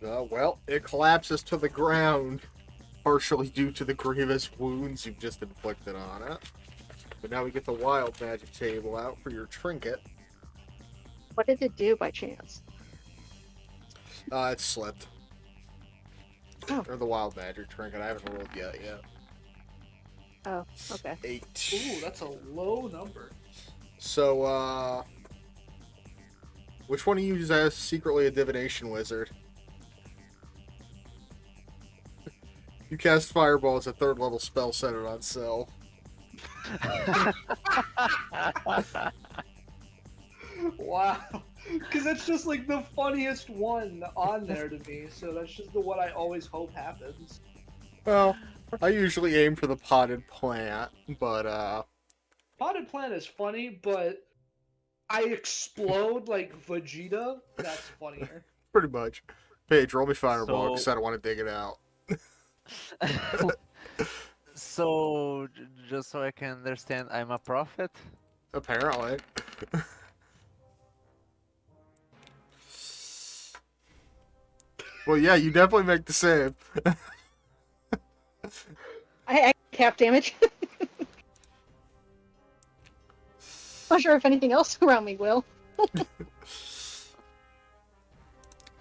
Well, it collapses to the ground, partially due to the grievous wounds you've just inflicted on it. But now we get the wild magic table out for your trinket. What did it do by chance? It slipped. Oh. Or the wild magic trinket. I haven't rolled yet. Oh, okay. 8. Ooh, that's a low number. So, which one of you is secretly a divination wizard? You cast Fireball as a 3rd level spell centered on self. Wow. Because that's just like the funniest one on there to me. So that's just the one I always hope happens. Well, I usually aim for the potted plant, but, Potted plant is funny, but I explode like Vegeta. That's funnier. pretty much. Paige, roll me Fireball, because So- I don't want to dig it out. So, just so I can understand, I'm a prophet? Apparently. Well, yeah, you definitely make the save. I half damage. Not sure if anything else around me will.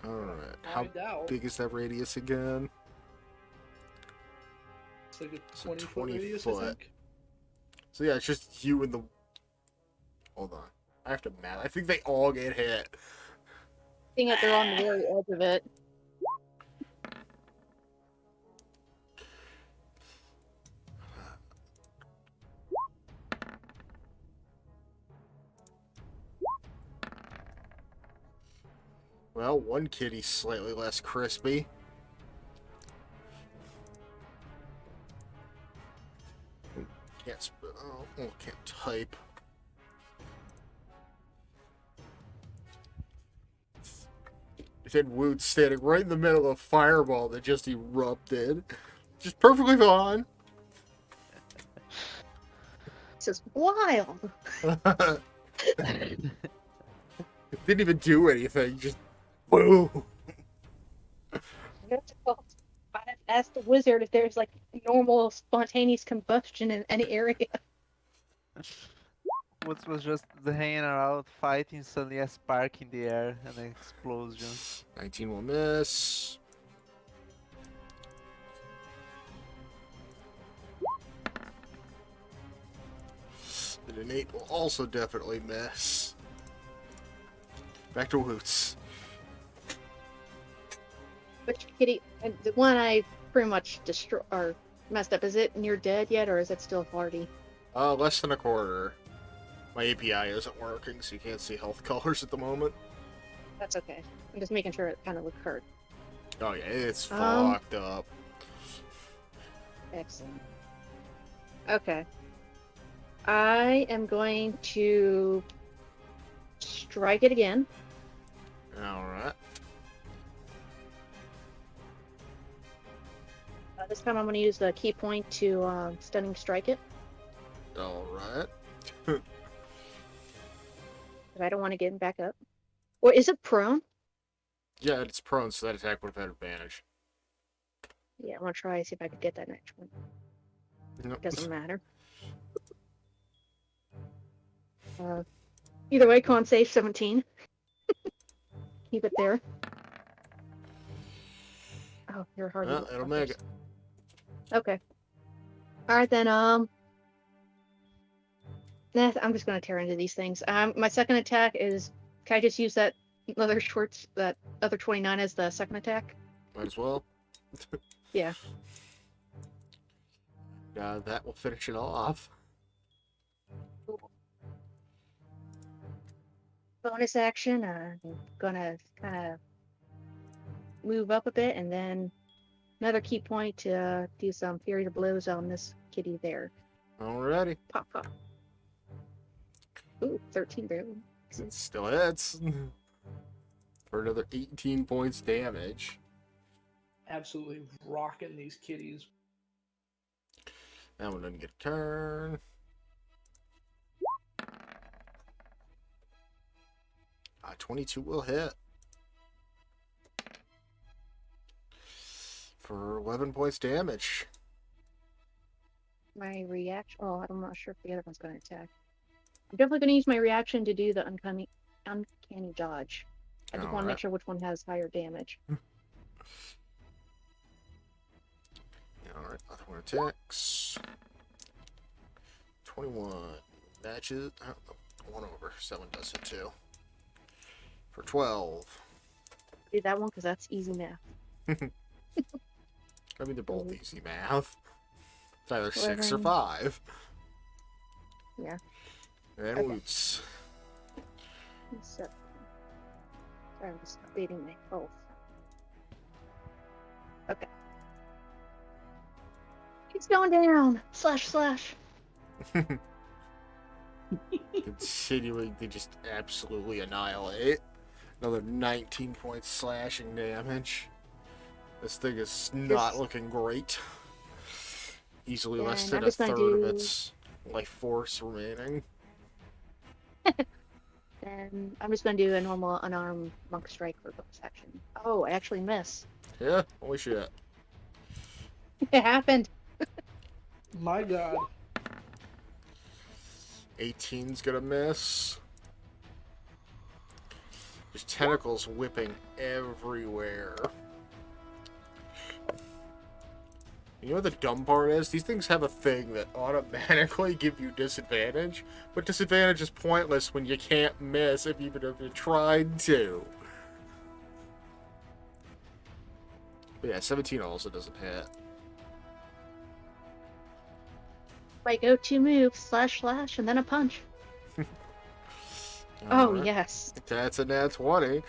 Alright. How Find out. big is that radius again? It's like a So 20-foot 20 radius, foot. I think. So yeah, it's just you and the... Hold on. I have to math. I think they all get hit. Seeing that they're on the very edge of it. Well, one kitty's slightly less crispy. Can't type. Then Woot's standing right in the middle of a fireball that just erupted. Just perfectly fine. This is wild. Didn't even do anything, just boom. I've asked the wizard if there's like normal spontaneous combustion in any area. What was just the hanging around, fighting, suddenly a spark in the air and an explosion. 19 will miss. An 8 will also definitely miss. Back to Woots. Which kitty? And the one I pretty much destroyed or messed up. Is it near dead yet, or is it still hardy? Less than a quarter. My API isn't working, so you can't see health colors at the moment. That's okay. I'm just making sure it kind of looked hurt. Oh yeah, it's fucked up. Excellent. Okay. I am going to strike it again. Alright. This time I'm going to use the key point to stunning strike it. Alright. I don't want to get him back up. Or is it prone? Yeah, it's prone, so that attack would have had advantage. Yeah, I want to try see if I could get that next one. Nope. Doesn't matter. Either way, con save 17. Keep it there. Oh, you're hard. Well, it'll make it. Okay. All right then. Nah, I'm just gonna tear into these things. My second attack is. Can I just use that other 29 as the second attack? Might as well. Yeah. That will finish it off. Bonus action. I'm gonna kind of move up a bit, and then another key point to do some Fury to Blows on this kitty there. Alrighty. Pop, pop. Ooh, 13 barely. It still hits. For another 18 points damage. Absolutely rocking these kitties. That one doesn't get a turn. Ah, 22 will hit. For 11 points damage. My reaction. Oh, I'm not sure if the other one's going to attack. I'm definitely going to use my reaction to do the uncanny dodge. I just want to make sure which one has higher damage. Alright, other one attacks. 21 matches. Oh, 1 over. 7 does it too. For 12. Do that one because that's easy math. I mean, they're both easy math. It's either 6 or 11. 5. Yeah. And Okay. Woots. So, sorry, I'm just updating my health. Okay. It's going down. Slash, slash. Continuing to just absolutely annihilate. Another 19 points slashing damage. This thing is not looking great. Easily less And than I'm a just gonna third of do- its life force remaining. And I'm just going to do a normal unarmed monk strike for bonus action. Oh, I actually miss. Yeah, holy shit. It happened. My god. 18's gonna miss. Just tentacles whipping everywhere. You know what the dumb part is? These things have a thing that automatically give you disadvantage, but disadvantage is pointless when you can't miss even if you tried to. But yeah, 17 also doesn't hit. My go-to move, slash, and then a punch. Oh, Alright. yes. That's a nat 20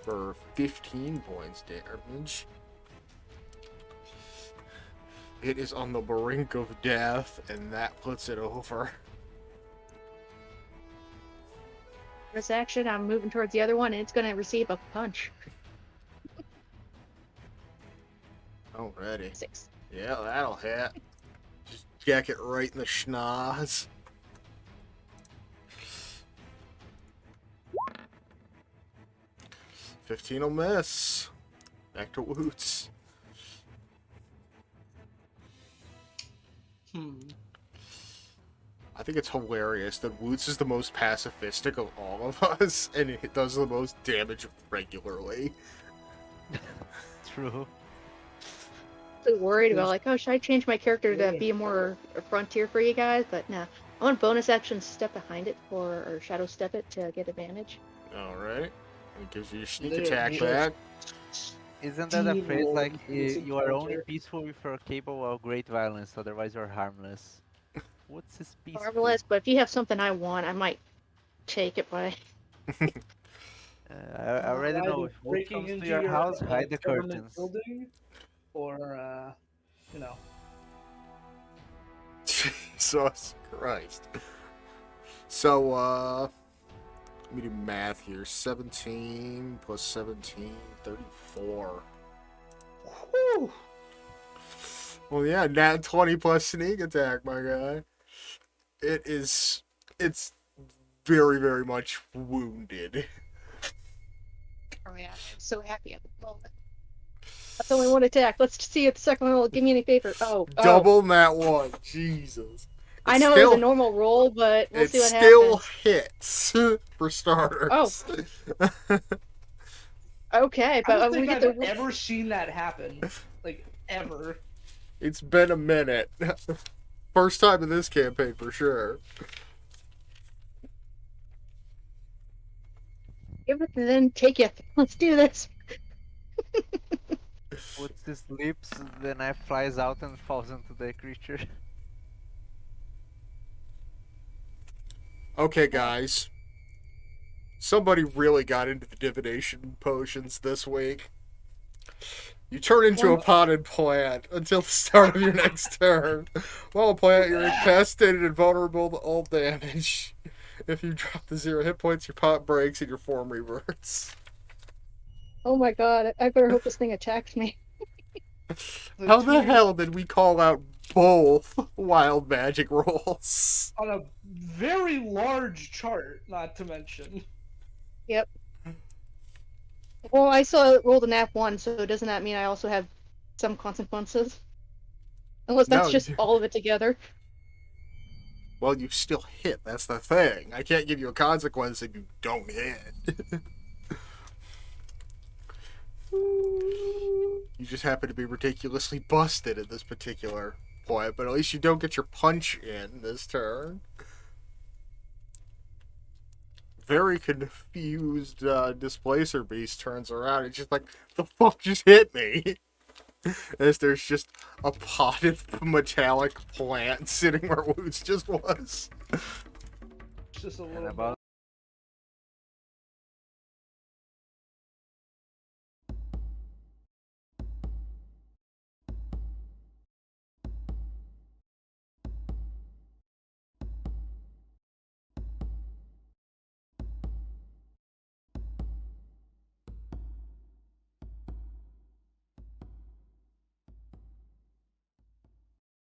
for 15 points damage. It is on the brink of death, and that puts it over. This action, I'm moving towards the other one, and it's going to receive a punch. Alrighty. 6. Yeah, that'll hit. Just jack it right in the schnoz. $15 will miss. Back to Woots. I think it's hilarious that Woots is the most pacifistic of all of us, and it does the most damage regularly. True. So worried about, like, oh, should I change my character to be more a frontier for you guys? But nah. I want bonus action step behind it or shadow step it to get advantage. Alright. It gives you your sneak There, attack yeah. back. Isn't that a phrase like Evil, you are only culture. peaceful if you're capable of great violence, otherwise you're harmless? What's this peaceful? Marvelous, but if you have something I want, I might take it by. I already know. If Wolf breaking comes to into your house, hide the government curtains. building, or you know. Jesus Christ. So, let me do math here. 17 plus 17, 34. Whew. Well, yeah, nat 20 plus sneak attack, my guy. It's very, very much wounded. Oh yeah, I'm so happy at the moment. That's only one attack. Let's see if the second one will give me any favor. Oh, Double nat 1. Jesus. I know it was a normal roll, but we'll it see what still happens. hits, for starters. Oh. Okay, I but don't we think get I've the ever seen that happen, like ever. It's been a minute. First time in this campaign, for sure. give it and then take it. Let's do this. Puts his lips, the knife flies out and falls into the creature. Okay, guys. Somebody really got into the divination potions this week. You turn into a potted plant until the start of your next turn. While a plant, you're incapacitated and vulnerable to all damage. If you drop the 0 hit points, your pot breaks and your form reverts. Oh my god, I better hope this thing attacks me. How the hell did we call out both wild magic rolls? On a very large chart, not to mention. Yep. Well, I still rolled a nat 1, so doesn't that mean I also have some consequences? Unless that's No, just you- all of it together. Well, you still hit. That's the thing. I can't give you a consequence if you don't hit. You just happen to be ridiculously busted at this particular point, but at least you don't get your punch in this turn. Very confused Displacer Beast turns around. It's just like, the fuck just hit me? As there's just a potted metallic plant sitting where Woots just was. It's just a And little. about